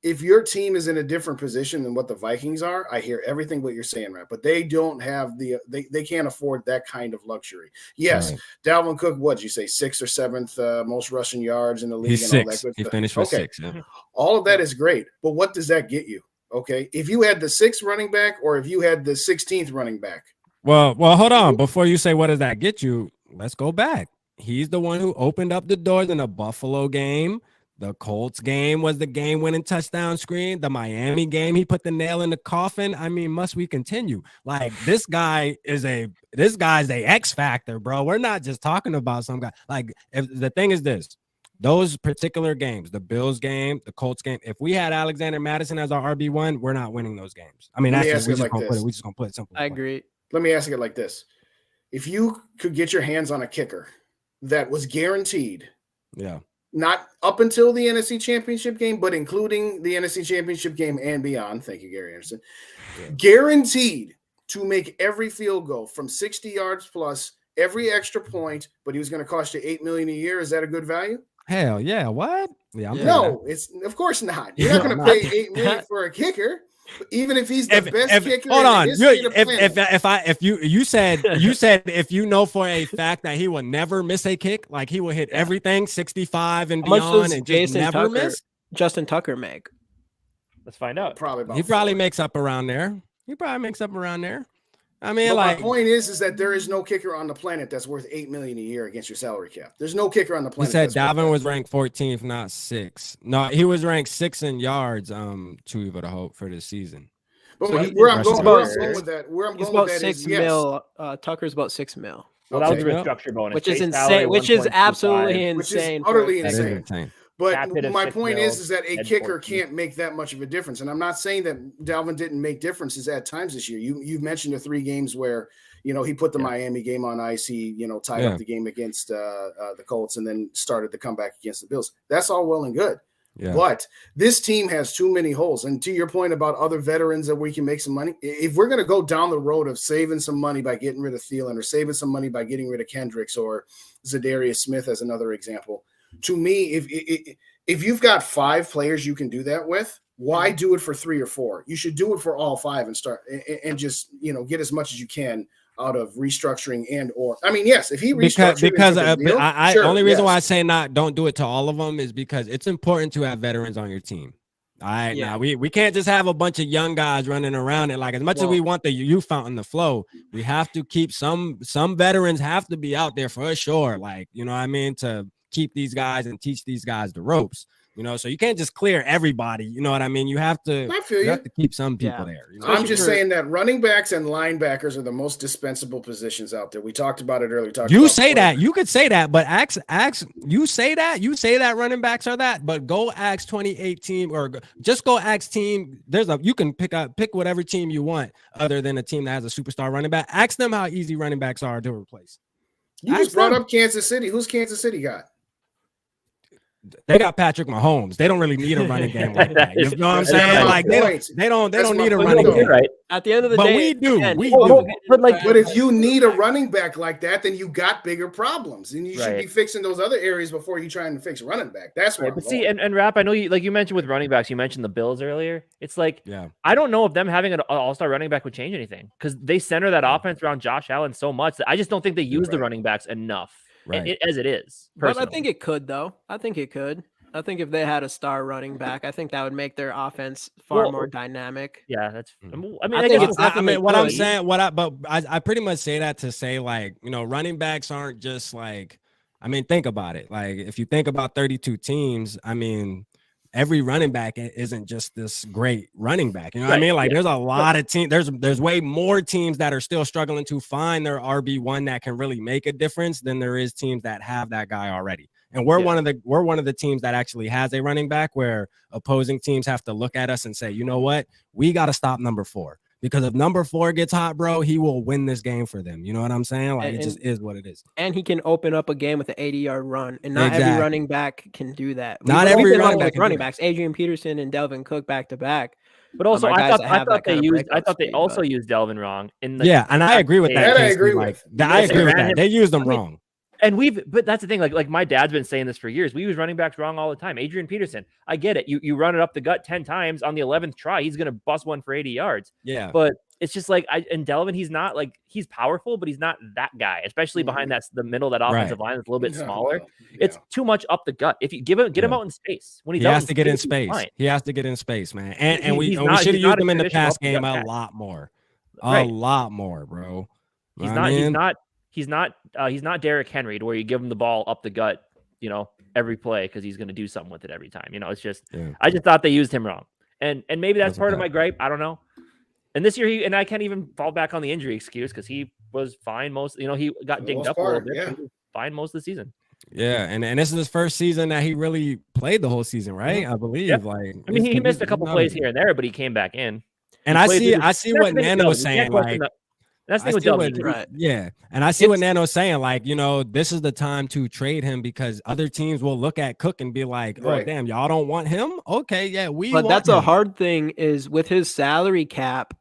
if your team is in a different position than what the Vikings are, I hear everything what you're saying, right? But they don't have they can't afford that kind of luxury. Yes, Dalvin Cook, what'd you say, 6th or 7th most rushing yards in the league? He's and 6. All that good he stuff. Finished with 6. Yeah. All of that is great, but what does that get you? Okay, if you had the 6th running back or if you had the 16th running back. Well, hold on. Before you say what does that get you, let's go back. He's the one who opened up the doors in the Buffalo game. The Colts game was the game-winning touchdown screen. The Miami game, he put the nail in the coffin. I mean, must we continue? Like, this guy's a X factor, bro. We're not just talking about some guy. Like, if the thing is this, those particular games, the Bills game, the Colts game, if we had Alexander Madison as our RB1, we're not winning those games. I mean, we just gonna put it simple. I agree. Let me ask it like this: if you could get your hands on a kicker that was guaranteed, not up until the NFC Championship game, but including the NFC Championship game and beyond. Thank you, Gary Anderson. Guaranteed to make every field goal from 60 yards plus, every extra point, but he was going to cost you $8 million a year. Is that a good value? Hell yeah! What? Yeah, no, it's of course not. You're not going to pay $8 million for a kicker, even if he's the best kicker. Hold on, if you said if you know for a fact that he will never miss a kick, like he will hit everything 65 and beyond, and just never miss. Justin Tucker make? Let's find out. Probably he probably makes up around there. I mean, my point is that there is no kicker on the planet that's worth $8 million a year against your salary cap. There's no kicker on the planet. He said Dalvin was ranked 14th, not 6th. No, he was ranked 6th in yards. For the season. But so where I'm going with that is 6 mil. Tucker's about 6 mil. Well, that was a restructure bonus, which is insane. Which is absolutely insane. Which is utterly insane. But my point is that a kicker can't make that much of a difference. And I'm not saying that Dalvin didn't make differences at times this year. You've mentioned the 3 games where, he put the Miami game on ice. He, tied up the game against the Colts and then started the comeback against the Bills. That's all well and good. Yeah. But this team has too many holes. And to your point about other veterans that we can make some money, if we're going to go down the road of saving some money by getting rid of Thielen or saving some money by getting rid of Kendricks or Zadarius Smith as another example, to me, if you've got 5 players you can do that with, why do it for 3 or 4? You should do it for all 5 and start and just get as much as you can out of restructuring yes, if he restructured only reason why I say don't do it to all of them is because it's important to have veterans on your team. All right, now we can't just have a bunch of young guys running around it. Like, as much as we want the youth fountain to flow, we have to keep some veterans have to be out there for sure. Like, to keep these guys and teach these guys the ropes, so you can't just clear everybody. You know what I mean? You have to keep some people there. I'm just saying that running backs and linebackers are the most dispensable positions out there. We talked about it earlier. You say that, you could say that, but you say that running backs are that, but go ask 2018 or just go ask team. You can pick whatever team you want other than a team that has a superstar running back. Ask them how easy running backs are to replace. You just brought up Kansas City. Who's Kansas City got? they got Patrick Mahomes. They don't really need a running game like that. You know what I'm saying? Like they don't need a running game. Right. At the end of the but day, we do. But if you need a running back like that, then you got bigger problems, and you should be fixing those other areas before you try and fix running back. That's right. But see, and Rap, I know you mentioned with running backs, you mentioned the Bills earlier. It's like, I don't know if them having an all-star running back would change anything because they center that offense around Josh Allen so much that I just don't think they use the running backs enough as it is. Personally. But I think it could, though. I think it could. I think if they had a star running back, I think that would make their offense far more dynamic. Yeah, that's. I mean, I pretty much say that to say, like, you know, running backs aren't just like, I mean, think about it. Like, if you think about 32 teams, I mean, every running back isn't just this great running back. You know what I mean? Like, there's a lot of teams. There's way more teams that are still struggling to find their RB1 that can really make a difference than there is teams that have that guy already. And we're one of the teams that actually has a running back where opposing teams have to look at us and say, you know what, we got to stop number 4 because if number 4 gets hot, bro, he will win this game for them. You know what I'm saying? Like, it just is what it is. And he can open up a game with an 80-yard run, and not every running back can do that. Not every running backs, Adrian Peterson and Delvin Cook back to back. But also, I thought they also used Delvin wrong. And I agree with that. I agree with that. They used him wrong. And but that's the thing. Like my dad's been saying this for years. We use running backs wrong all the time. Adrian Peterson, I get it. You run it up the gut 10 times on the 11th try, he's gonna bust one for 80 yards. Yeah. But it's just like and Delvin, he's not like he's powerful, but he's not that guy. Especially behind the middle of that offensive line that's a little bit smaller. It's too much up the gut. If you get him out in space when he has to get in space. He has to get in space, man. And we should have used him in the pass game a lot more. A lot more, bro. He's not Derrick Henry to where you give him the ball up the gut, you know, every play because he's going to do something with it every time. You know, it's just I just thought they used him wrong, and maybe that's part of my gripe. I don't know. And this year I can't even fall back on the injury excuse because he was fine most. You know, he got dinged up a little bit. He was fine most of the season. Yeah, and this is his first season that he really played the whole season, right? I believe. Yep. Like, I mean, he missed a couple plays here and there, but he came back in. And I see what Nano was saying. Like, that's the thing with right? Yeah, and I see what Nano's saying. Like, you know, this is the time to trade him because other teams will look at Cook and be like, "Oh, damn, y'all don't want him? Okay, yeah, we." But that's a hard thing. Is with his salary cap,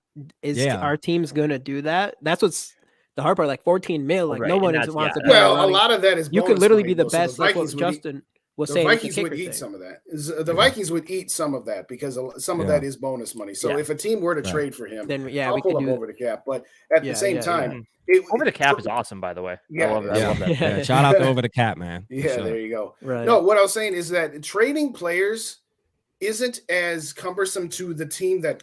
our team's gonna do that? That's what's the hard part. Like 14 mil, like no one wants to. Well, a lot of that is you could literally be the best. Like what Justin was saying. The Vikings would eat some of that. The Vikings would eat some of that because some of that is bonus money. So if a team were to trade for him, then I'll pull him over the cap. But at the same time, over the cap is awesome, by the way. I love that. Shout out to over the cap, man. Yeah, there you go. Right. No, what I was saying is that trading players isn't as cumbersome to the team that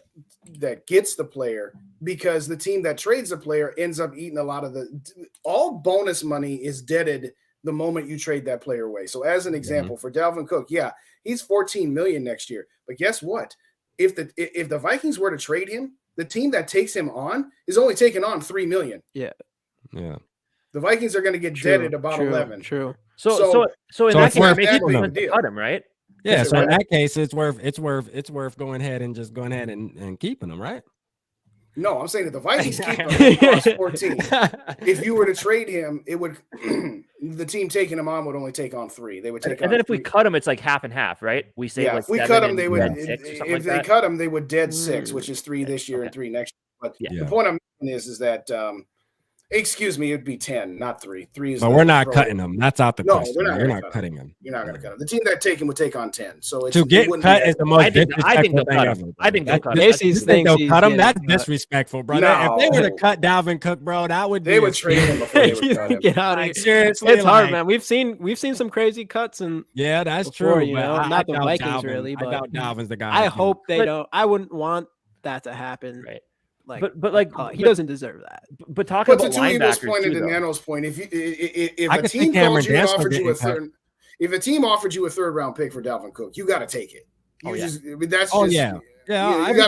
gets the player because the team that trades the player ends up eating a lot of all bonus money is deaded the moment you trade that player away. So as an example, for Dalvin Cook, he's $14 million next year. But guess what? If the Vikings were to trade him, the team that takes him on is only taking on $3 million. Yeah. The Vikings are going to get deaded about 11. True. So in that case, maybe cut him, right? Yeah. So in that case, it's worth going ahead and keeping him, right? No, I'm saying that the Vikings keep him, it costs 14. If you were to trade him, it would the team taking him on would only take on 3. They would take. And then if we cut him, it's like half and half, right? We say if we cut him, they would. If they cut him, they would dead 6, which is 3 this year and 3 next year. But the point I'm making is that. Excuse me, it'd be 10, not 3. 3 is. But we're not cutting them. That's out the question. You're not cutting them. You're not going to cut them. The team that take him would take on 10. So it's, to get cut is the most disrespectful thing ever. I think they'll cut him. You think they'll cut him? That's disrespectful, bro. If they were to cut Dalvin Cook, bro, that would be. They would trade him before they would cut him. Get out of here. Seriously, it's hard, man. We've seen some crazy cuts and. Yeah, that's true. You know, not the Vikings really, but I doubt Dalvin's the guy. I hope they don't. I wouldn't want that to happen. Right. But he doesn't deserve that. But talking about linebackers, pointed to Nano's point, if a team called you and offered you if a team offered you a 3rd round pick for Dalvin Cook, you got to take it. You got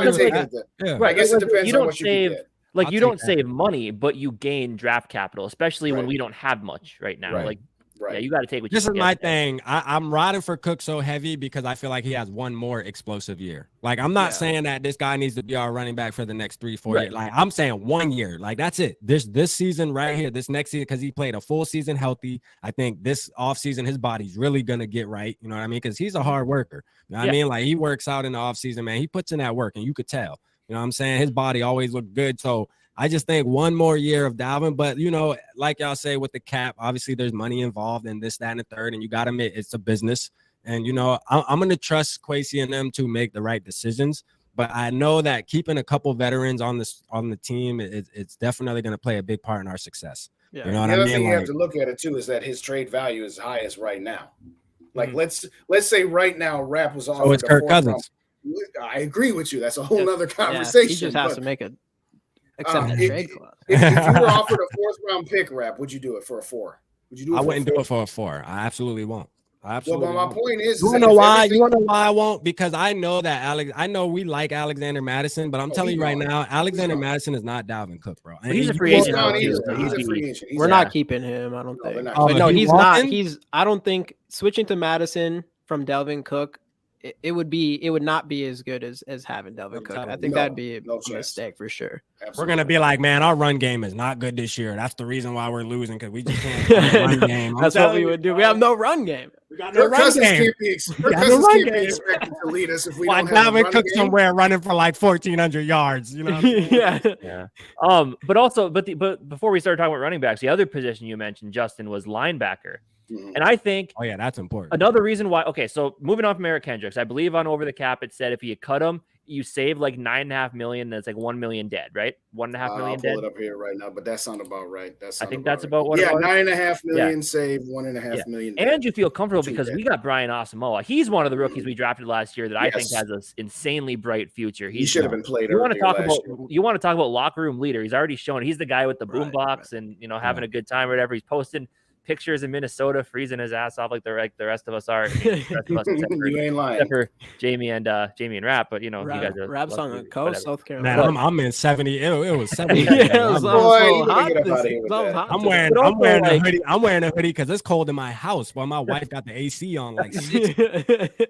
to take it. Right. I guess it depends on what you get. Like you don't save money, but you gain draft capital, especially when we don't have much right now. Like Right. Yeah, you got to take what This you is can my get. thing. I'm riding for Cook so heavy because I feel like he has one more explosive year. Like, I'm not saying that this guy needs to be our running back for the next 3-4 years. Like, I'm saying 1 year. Like, that's it. This season right here, this next season, because he played a full season healthy. I think this offseason, his body's really gonna get right. You know what I mean? Because he's a hard worker. You know what I mean? Like, he works out in the offseason, man. He puts in that work, and you could tell. You know what I'm saying? His body always looked good. So I just think one more year of Dalvin, but like y'all say with the cap, obviously there's money involved in this, that, and the third, and you got to admit it's a business. And I'm going to trust Kwesi and them to make the right decisions. But I know that keeping a couple veterans on the team, it's definitely going to play a big part in our success. Yeah. You know what the I other mean? thing you have to look at it too is that his trade value is highest right now. Like let's say right now, Rap was offered it's Kirk Cousins. I agree with you. That's a whole nother conversation. He just has to make a. Except the trade clause. If you were offered a 4th round pick, Rap, would you do it for a 4? Would you do it? I wouldn't do it for a 4. I absolutely won't. Well, my point is, you wanna know why? You wanna know why I won't? Because I know that I know we like Alexander Madison, but I'm telling you right now, Alexander Madison is not Dalvin Cook, bro. He's a free agent. He's a free agent. We're not keeping him. I don't think. No, he's not. I don't think switching to Madison from Dalvin Cook. It would not be as good as having Delvin Cook. I think that'd be a mistake for sure. Absolutely. We're gonna be like, man, our run game is not good this year. That's the reason why we're losing, because we just can't run game. That's what we would do. We have no run game. We got no run game. Can't be expected to lead us if we don't have Dalvin Cook somewhere running for like 1,400 yards. You know? Yeah. But before we start talking about running backs, the other position you mentioned, Justin, was linebacker. And I think, that's important. Another reason why, so moving on from Eric Kendricks, I believe on Over the Cap, it said if you cut him, you save like $9.5 million. That's like 1 million dead, right? 1.5 million dead. I'll pull it up here right now, but that sounds about right. I think that's about what. Yeah, 9.5 million saved, 1.5 million. And you feel comfortable because we got Brian Asamoah. He's one of the rookies we drafted last year that I think has an insanely bright future. He should have been played. You want to talk about locker room leader? He's already shown. He's the guy with the boombox and having a good time or whatever. He's posting pictures in Minnesota, freezing his ass off like the rest of us are. You ain't lying. Except for Jamie and Rap, but you guys are. Rap's on the coast, South Carolina. Man, I'm in 70. It was 70. I'm wearing a hoodie. I'm wearing a hoodie because it's cold in my house while my wife got the AC on like 60.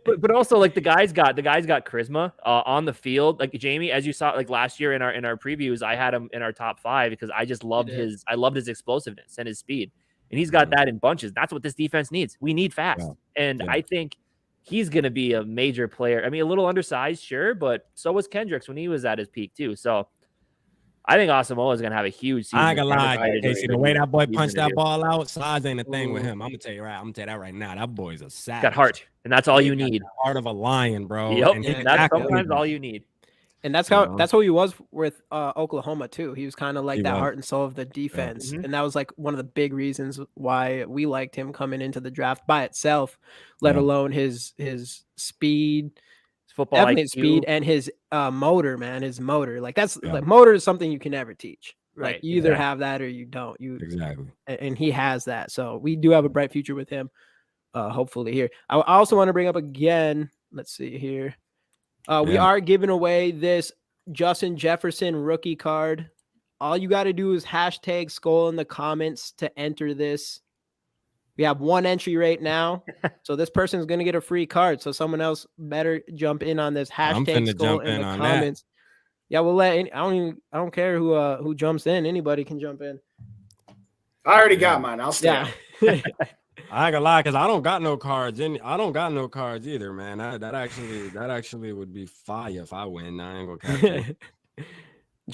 but also like the guys got charisma on the field. Like Jamie, as you saw like last year in our previews, I had him in our top 5 because I just loved his explosiveness and his speed. And he's got that in bunches. That's what this defense needs. We need fast. I think he's going to be a major player. I mean, a little undersized, sure, but so was Kendricks when he was at his peak too. So I think Asamoah is going to have a huge season. I ain't gonna lie, Casey. The way that boy punched that ball out, size ain't a thing with him. I'm gonna tell you that right now. That boy's a savage. Got heart, and that's all you need. Heart of a lion, bro. Yep, that's sometimes all you need. And that's how he was with Oklahoma too. He was kind of like that heart and soul of the defense, and that was like one of the big reasons why we liked him coming into the draft by itself, let alone his speed, football definite speed, and his motor. Man, his motor, like like motor is something you can never teach. Right, like you either have that or you don't. And he has that. So we do have a bright future with him. Hopefully here. I also want to bring up again. Let's see here. We are giving away this Justin Jefferson rookie card. All you got to do is hashtag Skol in the comments to enter this. We have 1 entry right now. So this person is going to get a free card. So someone else better jump in on this hashtag Skol in the comments. Yeah, we'll let I don't care who jumps in. Anybody can jump in. I already got mine. I'll stay. Yeah. I ain't gonna lie, because I don't got no cards. I don't got no cards either, man. That actually would be fire if I win. I ain't gonna catch it.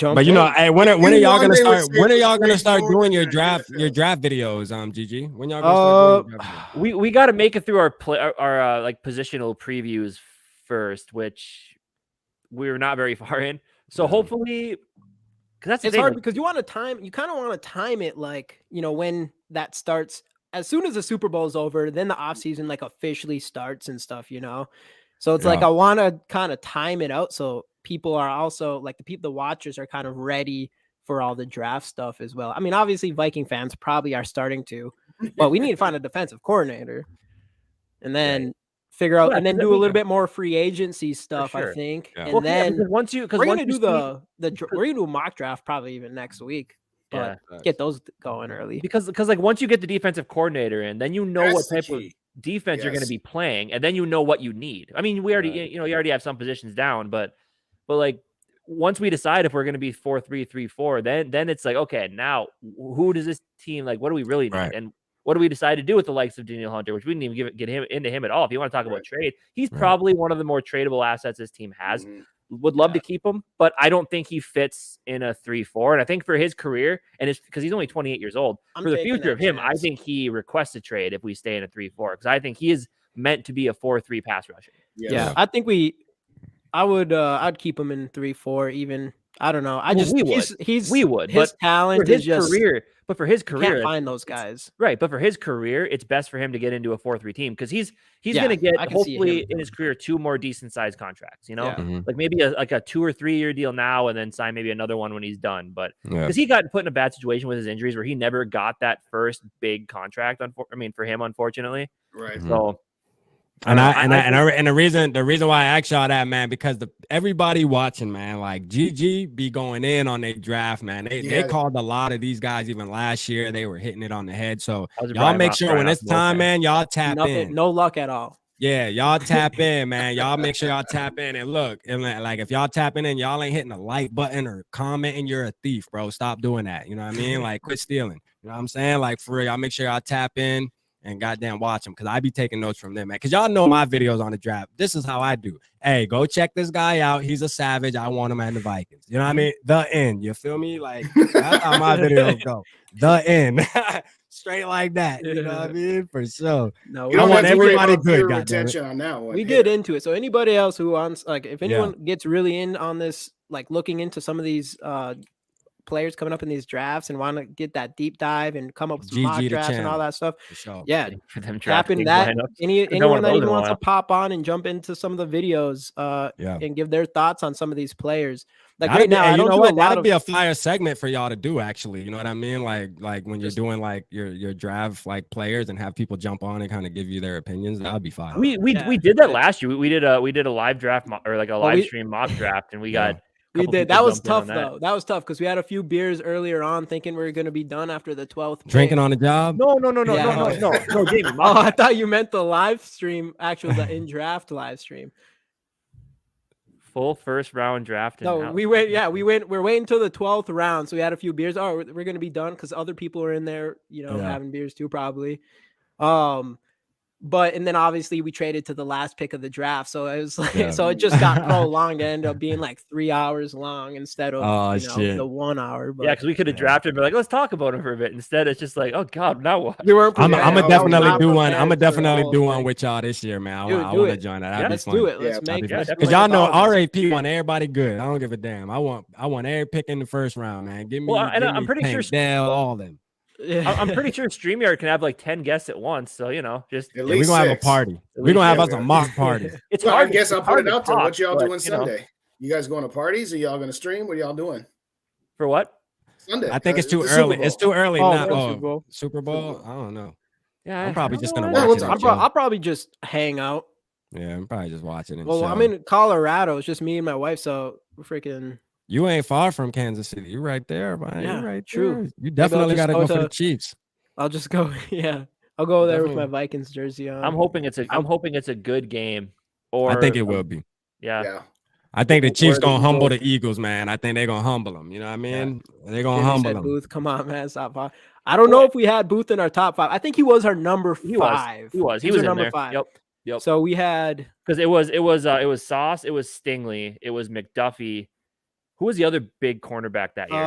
But hey, when are y'all gonna start? When are y'all gonna start doing your draft videos? GG. When y'all gonna start doing your draft videos? We got to make it through our like positional previews first, which we're not very far in. So hopefully, because it's hard because you kind of want to time it like when that starts. As soon as the Super Bowl is over, then the offseason like officially starts and stuff, So it's like I want to kind of time it out so people are also like the watchers are kind of ready for all the draft stuff as well. I mean, obviously Viking fans probably are starting to, but we need to find a defensive coordinator and then figure out and then do a little bit more free agency stuff, I think. Yeah. And then we're gonna do we're gonna do a mock draft probably even next week. but get those going early. Because like once you get the defensive coordinator in, then you know what type of defense you're going to be playing, and then you know what you need. I mean, we already you already have some positions down, but like once we decide if we're going to be 4-3, 3-4, then it's like, okay, now who does this team like? What do we really need? And what do we decide to do with the likes of Daniel Hunter, which we didn't even get him into him at all? If you want to talk about trade, he's probably one of the more tradable assets this team has. Would love to keep him, but I don't think he fits in a 3-4. And I think for his career, and it's because he's only 28 years old, for the future of him, I think he requests a trade if we stay in a 3-4, because I think he is meant to be a 4-3 pass rusher. Yeah, I think I'd keep him in 3-4 even. I don't know. We would. His talent is just career. But for his career, can't find those guys. Right. But for his career, it's best for him to get into a 4-3 team, because he's going to get hopefully in his career 2 more decent sized contracts. Like maybe a 2 or 3 year deal now, and then sign maybe another one when he's done. But because he got put in a bad situation with his injuries where he never got that first big contract. For him, unfortunately. Right. So. And the reason why I asked y'all that, man, because everybody watching, man, like GG be going in on their draft, man. They called a lot of these guys even last year. They were hitting it on the head. So y'all make sure when it's time, man, y'all tap in. No luck at all. Yeah, y'all tap in, man. Y'all make sure y'all tap in. And look, like if y'all tapping in, y'all ain't hitting the like button or commenting, you're a thief, bro. Stop doing that. You know what I mean? Like, quit stealing. You know what I'm saying? Like, for real, y'all make sure y'all tap in and goddamn watch them, because I be taking notes from them, man. Because y'all know my videos on the draft. This is how I do. Hey, go check this guy out. He's a savage. I want him at the Vikings. You know what I mean? The end. You feel me? Like, that's how my videos go. The end. Straight like that. You know what I mean? For sure. No, I want everybody good. Attention on that one. We get into it. So anybody else who wants, like, if anyone gets really in on this, like looking into some of these players coming up in these drafts and want to get that deep dive and come up with some mock drafts and all that stuff. Sure. Yeah, for them tapping that. Anyone that even wants to pop on and jump into some of the videos and give their thoughts on some of these players. Like right now, I don't know what that'd be a flyer segment for y'all to do, actually. You know what I mean? Like when you're doing like your draft like players and have people jump on and kind of give you their opinions. That'd be fine. We did that last year. We did a live draft or like a live stream mock draft, and we got. We did. That was tough, though. That was tough because we had a few beers earlier on thinking we were going to be done after the 12th. Drinking on the job? No, Jamie. Oh, I thought you meant the live stream, actually the in-draft live stream. Full first round draft. No, we went. We're waiting until the 12th round. So we had a few beers. Oh, we're going to be done because other people are in there, having beers too, probably. But and then obviously we traded to the last pick of the draft, so it was like so it just got prolonged. It ended up being like 3 hours long instead of the 1 hour. But, because we could have drafted, but like let's talk about him for a bit. Instead, it's just like, oh god, now what? I'm gonna definitely do one. I'm gonna definitely do one with y'all this year, man. I want to join that. Let's do it. Let's make it because y'all know RAP want everybody good. I don't give a damn. I want every pick in the first round, man. Give me. Well, and I'm pretty sure all of them. I'm pretty sure StreamYard can have like 10 guests at once. So, just we're going to have a party. We're going to have us a mock party. It's hard. I guess I'll put it out there. What y'all doing Sunday? You guys going to parties? Are y'all going to stream? What are y'all doing? For what? Sunday. I think it's too early. It's too early. Super Bowl? I don't know. Yeah. I'm probably just going to watch it. I'll probably just hang out. Yeah, I'm probably just watching it. Well, I'm in Colorado. It's just me and my wife. So we're freaking. You ain't far from Kansas City. You're right there, man. Yeah, you're right true. There. You definitely got to go for the Chiefs. I'll just go. Yeah, I'll go there with my Vikings jersey on. I'm hoping it's a good game. Or I think it will be. Yeah. I think the Chiefs gonna humble the Eagles, man. I think they're gonna humble them. You know what I mean? Yeah. They're gonna humble them. Booth, come on, man. Stop. I don't know if we had Booth in our top 5. I think he was our number 5. He was our number there. 5. Yep. So we had because it was Sauce, it was Stingley, it was McDuffie. Who was the other big cornerback that year?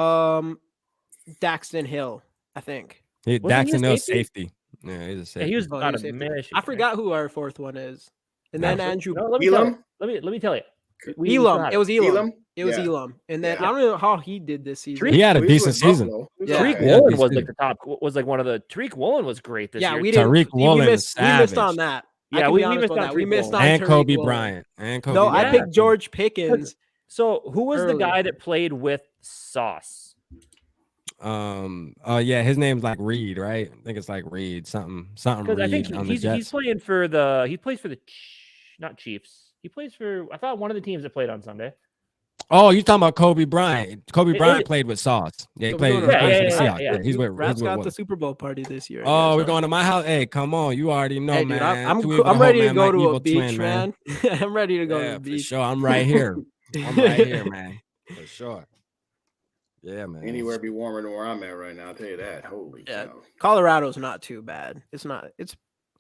Daxton Hill, I think. Daxton Hill safety. Yeah, he's a safety. Yeah, he was on a Michigan. I forgot who our 4th one is. And then Andrew. No, let me tell you. Elam. It was Elam. It was Elam. And then I don't know how he did this season. He had a decent season. Tariq Woolen was like the top. Was like one of the. Tariq Woolen was great this year. We didn't. Tariq Woolen we missed on that. Yeah, we missed on that. We missed on and Kobe Bryant. No, I picked George Pickens. So who was the guy that played with Sauce? His name's like Reed, right? I think it's like Reed, something. Because I think he's playing for the. He plays for the not Chiefs. He plays for. I thought one of the teams that played on Sunday. Oh, you talking about Kobe Bryant? Kobe Bryant played with Sauce. Yeah, he played. Yeah. He's with. Rat's got the Super Bowl party this year. Oh, we're going to my house. Hey, come on, you already know, hey, dude, man. I'm ready to go to a beach, man. I'm ready to go to the beach. For sure, I'm right here. I'm right here, man. For sure. Yeah, man. Anywhere be warmer than where I'm at right now. I'll tell you that. Holy cow. Colorado's not too bad. It's not.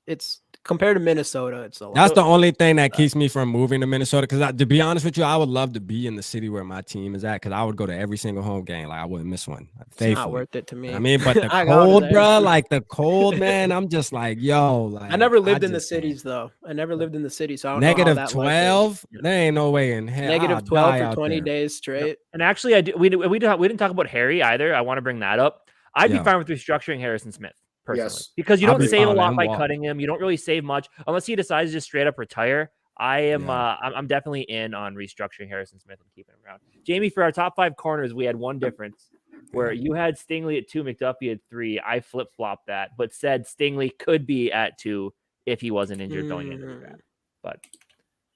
It's compared to Minnesota. It's a lot. That's the only thing that keeps me from moving to Minnesota. Because to be honest with you, I would love to be in the city where my team is at. Because I would go to every single home game. Like I wouldn't miss one. It's not worth it to me. I mean, but the cold, bro. Like the cold, man. I'm just like, yo. Like I never lived in the cities though. I never lived in the city, so I don't negative know how that 12. There ain't no way in hell. Negative 12 for 20 days straight. And actually, we didn't talk about Harry either. I want to bring that up. I'd be fine with restructuring Harrison Smith. Personally, because you don't save a lot by cutting him. You don't really save much unless he decides to just straight up retire. I'm definitely in on restructuring Harrison Smith and keeping him around. Jamie, for our top 5 corners, we had one difference where you had Stingley at 2, McDuffie at 3. I flip-flopped that, but said Stingley could be at 2 if he wasn't injured going into the draft. But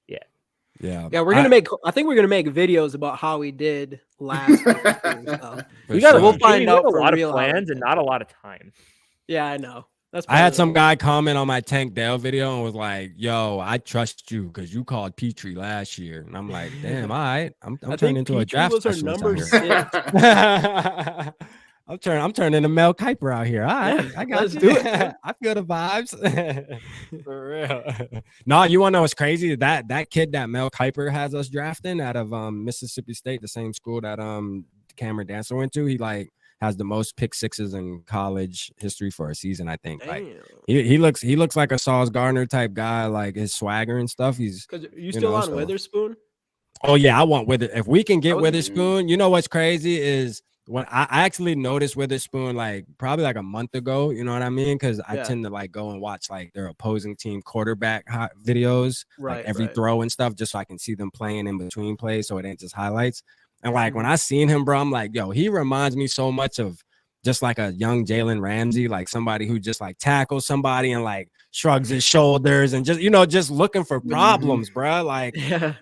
yeah, I think we're gonna make videos about how we did last week. We'll find out a lot of plans and not a lot of time. Yeah, I know. I had some guy comment on my Tank Dell video and was like, yo, I trust you because you called Petrie last year. And I'm like, damn, all right. I'm turning into a draft specialist number 6. I'm turning into Mel Kiper out here. All right, I got you. Do it. I feel the vibes. For real. No, you want to know what's crazy? That kid that Mel Kiper has us drafting out of Mississippi State, the same school that Cameron Dancer went to, he has the most pick sixes in college history for a season, I think. Damn. Like he looks like a Sauce Gardner type guy, like his swagger and stuff. He's you still on Witherspoon? Oh yeah, I want Witherspoon. If we can get Witherspoon, you know what's crazy is when I actually noticed Witherspoon like probably like a month ago, you know what I mean? Because I tend to like go and watch like their opposing team quarterback videos, like every throw and stuff, just so I can see them playing in between plays, so it ain't just highlights. And like when I seen him, bro, I'm like, yo, he reminds me so much of just like a young Jalen Ramsey, like somebody who just like tackles somebody and like shrugs his shoulders and just, just looking for problems, bro. Like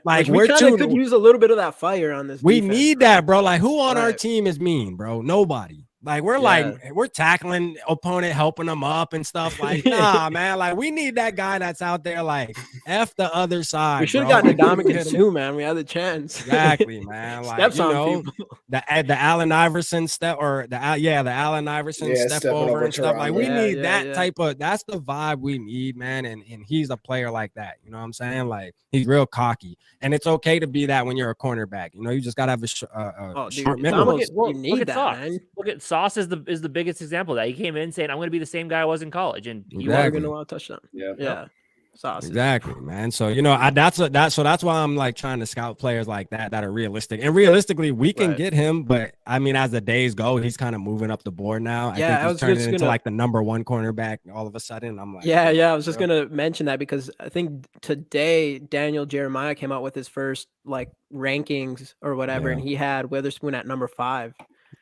we could use a little bit of that fire on this. We need that, bro. Like who on our team is mean, bro? Nobody. Like we're tackling opponent, helping them up and stuff. Like, nah, man. Like we need that guy that's out there like F the other side. We should have gotten Dominican too, man. We had the chance. Exactly, man. Like steps on people. The Allen Iverson step or the Allen Iverson step over and stuff. Like we need that type of. That's the vibe we need, man. And he's a player like that. You know what I'm saying? Like he's real cocky, and it's okay to be that when you're a cornerback. You know, you just gotta have a short memory. You need that, man. Look at Sauce is the biggest example of that. He came in saying, I'm going to be the same guy I was in college. And you are going to want to touch them. Yeah. Sauce. Exactly, man. So, that's why I'm like trying to scout players like that are realistic. And realistically, we can get him. But I mean, as the days go, he's kind of moving up the board now. I think he's turning into like the number 1 cornerback all of a sudden. I'm like, I was just going to mention that because I think today Daniel Jeremiah came out with his first like rankings or whatever. And he had Witherspoon at number 5.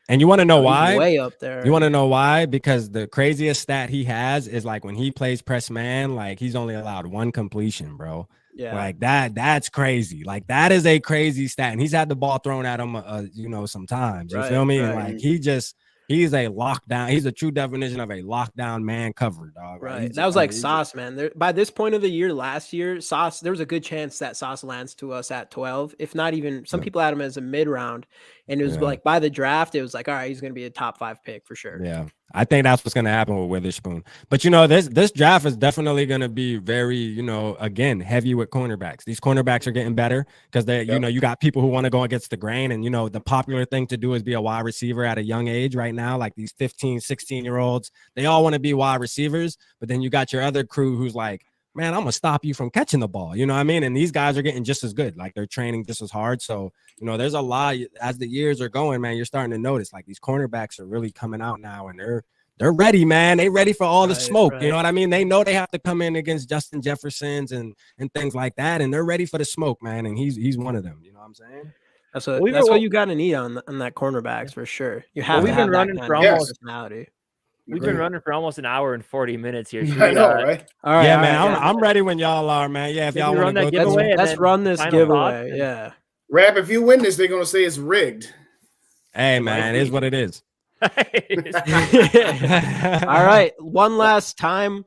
And you want to know why? Way up there. You want to know why? Because the craziest stat he has is like when he plays press man, like he's only allowed 1 completion, bro. Yeah, like that's crazy. Like that is a crazy stat. And he's had the ball thrown at him, sometimes. You feel me? And like he's a lockdown. He's a true definition of a lockdown man cover, dog. Right. That was like Sauce, man. By this point of the year, last year, Sauce, there was a good chance that Sauce lands to us at 12, if not even some people had him as a mid round. And it was like by the draft, it was like, all right, he's going to be a top 5 pick for sure. Yeah. I think that's what's going to happen with Witherspoon. But, this draft is definitely going to be very, again, heavy with cornerbacks. These cornerbacks are getting better because they, you got people who want to go against the grain. And, the popular thing to do is be a wide receiver at a young age right now. Like these 15, 16-year-olds, they all want to be wide receivers. But then you got your other crew who's like, man, I'm going to stop you from catching the ball. You know what I mean? And these guys are getting just as good. Like they're training just as hard. So, there's a lot as the years are going, man, you're starting to notice like these cornerbacks are really coming out now and they're ready, man. They ready for all the smoke. Right. You know what I mean? They know they have to come in against Justin Jeffersons and things like that. And they're ready for the smoke, man. And he's one of them. You know what I'm saying? That's what you got to need on that cornerbacks for sure. You have we've been running for almost We've been running for almost an hour and 40 minutes here. I know, right? All right, man. I'm ready when y'all are, man. Yeah, if y'all want to go let's run this giveaway. Yeah. Rap, if you win this, they're gonna say it's rigged. Hey man, it is what it is. All right, one last time.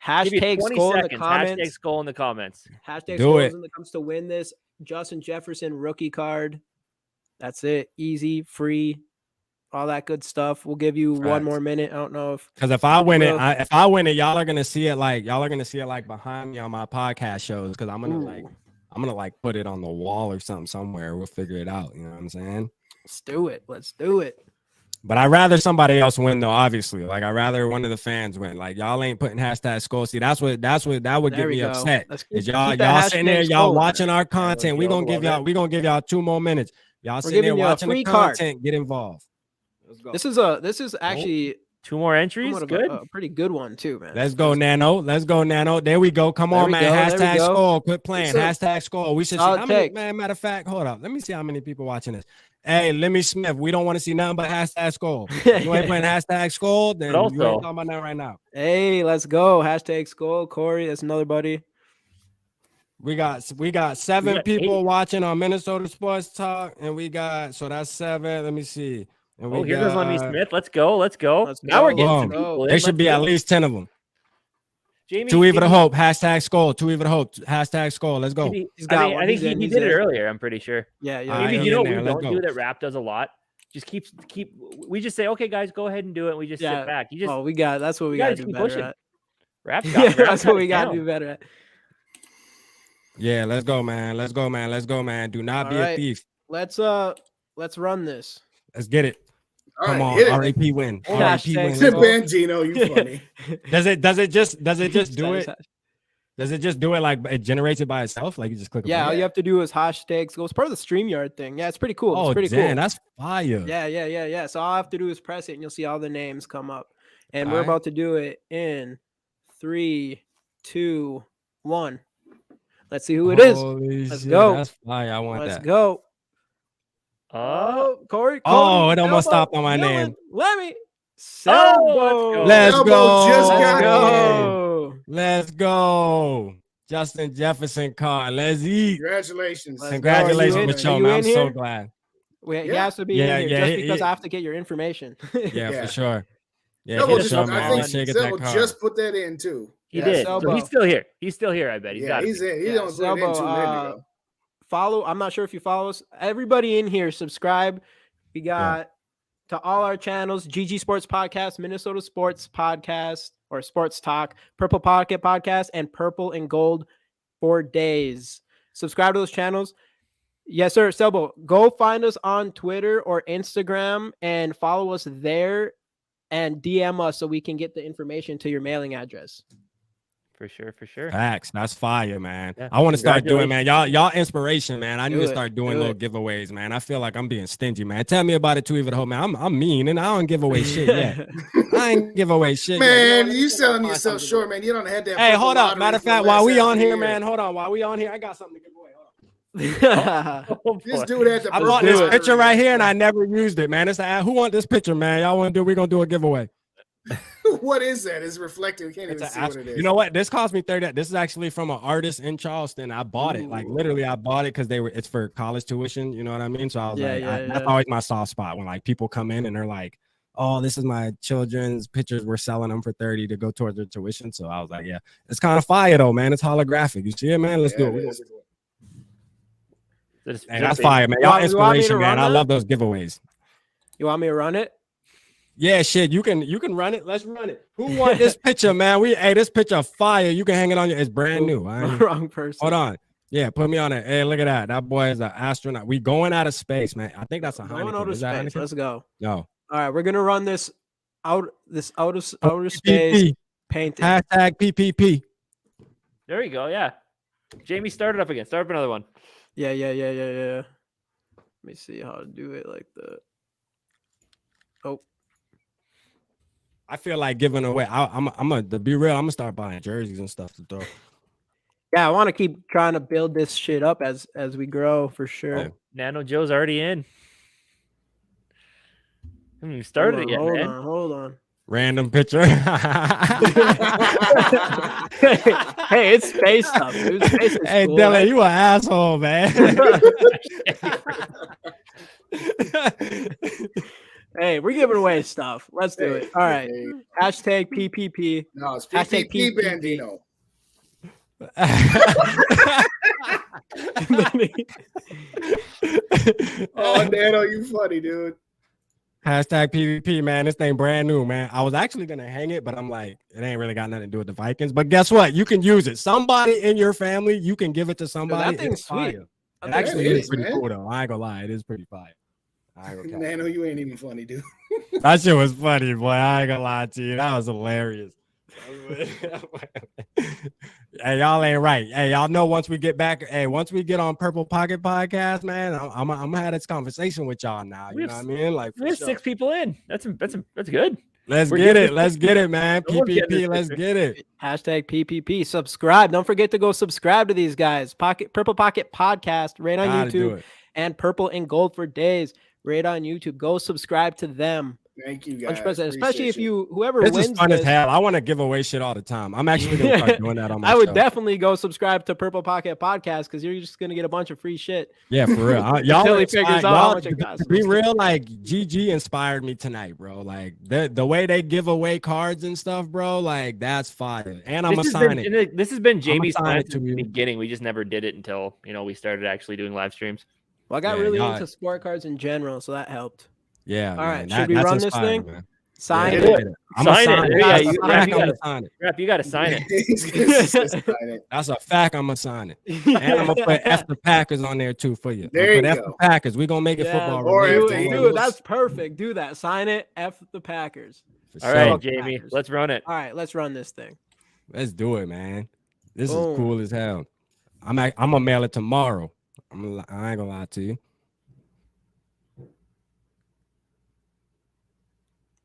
Hashtag Skol in the comments. Hashtag Skol in the comments. Hashtag Skol in the comments to win this Justin Jefferson rookie card. That's it. Easy, free, all that good stuff. We'll give you one more minute. I don't know because if I win it, y'all are gonna see it like behind me on my podcast shows. Because I'm gonna put it on the wall or something somewhere. We'll figure it out. You know what I'm saying? Let's do it. But I'd rather somebody else win though. Obviously, like I'd rather one of the fans win. Like y'all ain't putting hashtag Skol. See, that would get me upset. Is y'all sitting there, y'all watching our content. We gonna give y'all 2 more minutes. Y'all sitting there watching the content. Get involved. Let's go. This is actually 2 more entries. Good, a pretty good one too, man. Let's go, Nano. There we go. Come on, man. Hashtag Skol. Quit playing. Hashtag Skol. We should see. Man, matter of fact, hold up. Let me see how many people watching this. Hey, Lemmy Smith, we don't want to see nothing but hashtag Skol. You ain't playing hashtag Skol, then you ain't talking about that right now. Hey, let's go. Hashtag Skol. Corey, that's another buddy. We got 7 people watching on Minnesota Sports Talk, and so that's 7. Let me see. And here goes Lemmy Smith. Let's go. Now we're getting some people. There should be at least 10 of them. Jamie, 2 Eva the Hope, hashtag Skol. 2 Eva the Hope, hashtag Skol. Let's go. I think he did it earlier. I'm pretty sure. Yeah. Maybe we don't do that. Rap does a lot. Just keep. We just say, okay, guys, go ahead and do it. And we just sit back. That's what we got to do better at. Rap. That's what we got to do better at. Yeah, let's go, man. Do not be a thief. Let's run this. Let's get it. Come on, RAP win. RAP win. Bambino, you funny. Does it just do it? Does it just do it like it generates it by itself? Like you just click. Yeah, all you have to do is hashtags. It's part of the StreamYard thing. Yeah, it's pretty cool. It's pretty cool. That's fire. Yeah. So all I have to do is press it, and you'll see all the names come up. And we're about to do it in 3, 2, 1. Let's see who it is. Let's go. That's fire. I want that. Let's go. Corey. Oh, it almost stopped on my name. Lemmy. Let's go. Let's go. Justin Jefferson card. Let's eat. Congratulations. Congratulations, man. I'm so glad. He has to be in here just because I have to get your information. Yeah, for sure. Yeah, I think just put that in too. He did. So he's still here. He's still here, I bet. He's got it. He's in. He don't put it in 2 minutes ago. Follow. I'm not sure if you follow us. Everybody in here, subscribe. We got to all our channels: GG Sports Podcast, Minnesota Sports Podcast, or Sports Talk, Purple Pocket Podcast, and Purple and Gold for Days. Subscribe to those channels. Yes, sir. Selbo, go find us on Twitter or Instagram and follow us there and DM us so we can get the information to your mailing address. For sure. Facts. That's fire, man. Yeah. I want to start doing, man. Y'all inspiration, man. I need to start doing little giveaways, man. I feel like I'm being stingy, man. Tell me about it too, even though, man. I'm mean and I don't give away shit yet. I ain't give away shit man, yet. You selling yourself short, man. You don't have that. Hey, hold up. Matter of fact, while we on here, man, hold on. While we on here, I got something to give away. Just do that. I bought this picture right here and I never used it, man. It's who want this picture, man? Y'all want to do? We're gonna do a giveaway. What is that? It's reflective. We can't even see what it is. You know what? This cost me $30. This is actually from an artist in Charleston. I bought it. Like literally, I bought it because it's for college tuition. You know what I mean? So I was that's always my soft spot when like people come in and they're like, "Oh, this is my children's pictures. We're selling them for $30 to go towards their tuition." So I was like, "Yeah, it's kind of fire though, man. It's holographic. You see it, man? Let's do it." Hey, that's fire, man. Y'all inspiration, man. I love those giveaways. You want me to run it? Yeah, shit. You can run it. Let's run it. Who want this picture, man? This picture fire. You can hang it on it's brand new. Wrong person. Hold on. Yeah, put me on it. Hey, look at that. That boy is an astronaut. We going out of space, man. I think that's a Heineken. Going out of space. Let's go. No. All right, we're gonna run this outer space painting. Hashtag PPP. There you go. Yeah. Jamie, start it up again. Start up another one. Yeah. Let me see how to do it like that. Oh. I feel like giving away. To be real, I'm gonna start buying jerseys and stuff to throw. Yeah, I want to keep trying to build this shit up as we grow for sure. Oh, Nano Joe's already in. You started it yet, man. Hold on. Random picture. Hey, it's space stuff, dude. Space is Hey, cool, Dylan, right? you an asshole, man. Hey, we're giving away stuff. Let's do it. All right. Hashtag PPP. No, it's Hashtag PPP PPP. Bandino. Oh, Nano, you funny, dude. Hashtag PvP, man. This thing brand new, man. I was actually gonna hang it, but I'm like, it ain't really got nothing to do with the Vikings. But guess what? You can use it. Somebody in your family, you can give it to somebody. Dude, that thing's sweet. It actually is pretty cool, though. I ain't gonna lie, it is pretty fire. Nano, you ain't even funny, dude. That shit was funny, boy. I ain't gonna lie to you. That was hilarious. Hey, y'all ain't right. Hey, y'all know once we get back, once we get on Purple Pocket Podcast, man, I'm gonna have this conversation with y'all now. You know what I mean? Like, we have 6 people in. That's good. Let's get it, man. PPP, let's get it. Hashtag PPP. Subscribe. Don't forget to go subscribe to these guys. Purple Pocket Podcast, right on YouTube, and Purple and Gold for Days, right on YouTube. Go subscribe to them. Thank you, guys. 100%. Especially if whoever this wins is fun as hell. I want to give away shit all the time. I'm actually gonna start doing that on my I would show. definitely go subscribe to Purple Pocket Podcast because you're just gonna get a bunch of free shit. Yeah, for real. Y'all figures out how much it costs. To be real, like GG inspired me tonight, bro. Like the way they give away cards and stuff, bro. Like that's fire. And I'm gonna sign it. This has been Jamie's plan from the beginning. We just never did it until we started actually doing live streams. Well, I got really into sport cards in general, so that helped. Yeah. All right. Should we run this thing? Man. Sign it. Sign it. Yeah, you gotta sign it. Rap, you gotta sign it. That's a fact. I'm gonna sign it. And I'm gonna put F the Packers on there too for you. There you go. F the Packers. We're gonna make it football. Dude, that's perfect. Do that. Sign it. F the Packers. All right, Jamie. Let's run it. All right, let's run this thing. Let's do it, man. This is cool as hell. I'm gonna mail it tomorrow. I ain't gonna lie to you.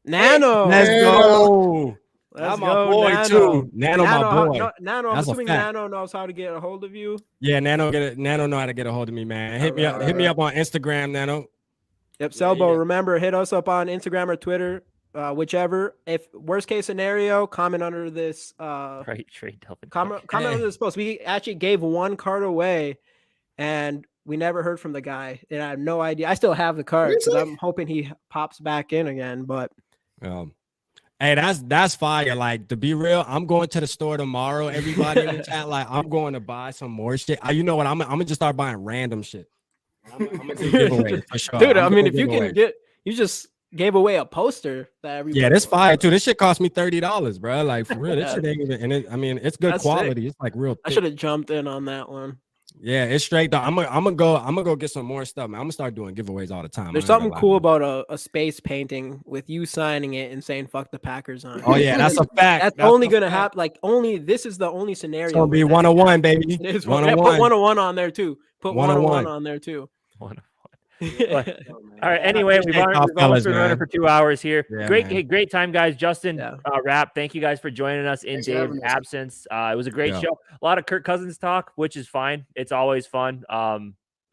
Nano, let's go. That's my boy Nano. too. Nano, my boy. Nano, I'm assuming Nano knows how to get a hold of you. Yeah, Nano know how to get a hold of me, man. Hit me up on Instagram, Nano. Yep, Selbo. Remember, hit us up on Instagram or Twitter, whichever. If worst case scenario, comment under this. Right, trade Delvin. Comment under this post. We actually gave one card away, and we never heard from the guy, and I have no idea. I still have the card because I'm hoping he pops back in again. But hey, that's fire. Like, to be real, I'm going to the store tomorrow. Everybody in the chat, like, I'm going to buy some more shit. You know what? I'm gonna just start buying random shit. I'm gonna do giveaways for sure. Dude, I mean, if you can you just gave away a poster that everybody. Yeah, this fire too. This shit cost me $30, bro. Like, for real, this shit ain't even. And it's good quality. Sick. It's like real. I should have jumped in on that one. Yeah, it's straight though. I'm gonna go get some more stuff, man. I'm gonna start doing giveaways all the time. There's something cool about a space painting with you signing it and saying "fuck the Packers" on it. Oh yeah, that's a fact. That's only gonna happen. Like this is the only scenario. It's gonna be 101, baby. It is 101. Put 101 on there too. Put 101 on there too. 101. All right. Anyway, we've almost been running for 2 hours here. Yeah, great time, guys. Justin, Rap, thank you guys for joining us in Dave's absence. It was a great show. A lot of Kirk Cousins talk, which is fine. It's always fun. But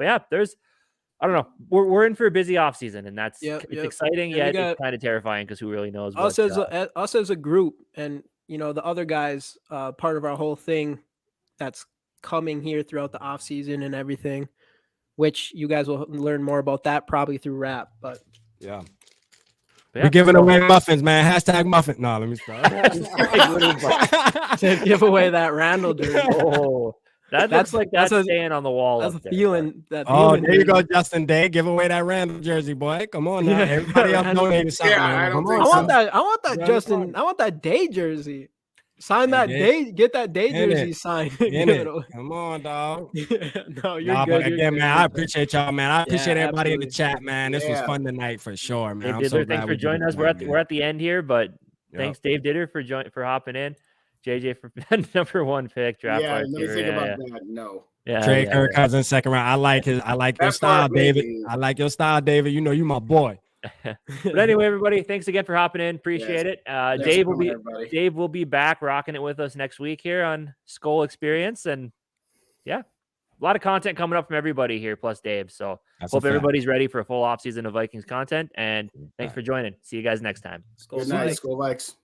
yeah, I don't know. We're in for a busy off season, and it's exciting yet it's kind of terrifying because who really knows us as a group, and the other guys, part of our whole thing that's coming here throughout the off season and everything. Which you guys will learn more about that probably through Rap, but we're giving away muffins, man. Hashtag muffin. No, let me stop. To give away that Randall jersey. Oh, that's staying on the wall. That's a feeling. There you go, Justin Day. Give away that Randall jersey, boy. Come on now. Everybody else donated something. I want that Justin. I want that Day jersey. Sign that Day. Get that Day jersey signed. Come on, dog. No, you're good. Again, man, I appreciate y'all, man. I appreciate everybody in the chat, man. This was fun tonight for sure, man. Thanks for joining us. We're at the end here, but thanks Dave Ditter for hopping in. JJ for number 1 pick. Draft. Yeah, let me think about that. No. Trey Kirk Cousins second round. I like your style, David. I like your style, David. You know you my boy. But anyway, everybody, thanks again for hopping in. Appreciate it. Dave will be back rocking it with us next week here on Skol Experience, and lot of content coming up from everybody here, plus Dave. So hope fact. everybody's ready for a full offseason of Vikings content. And thanks for joining. See you guys next time. Good night. Skol Vikes.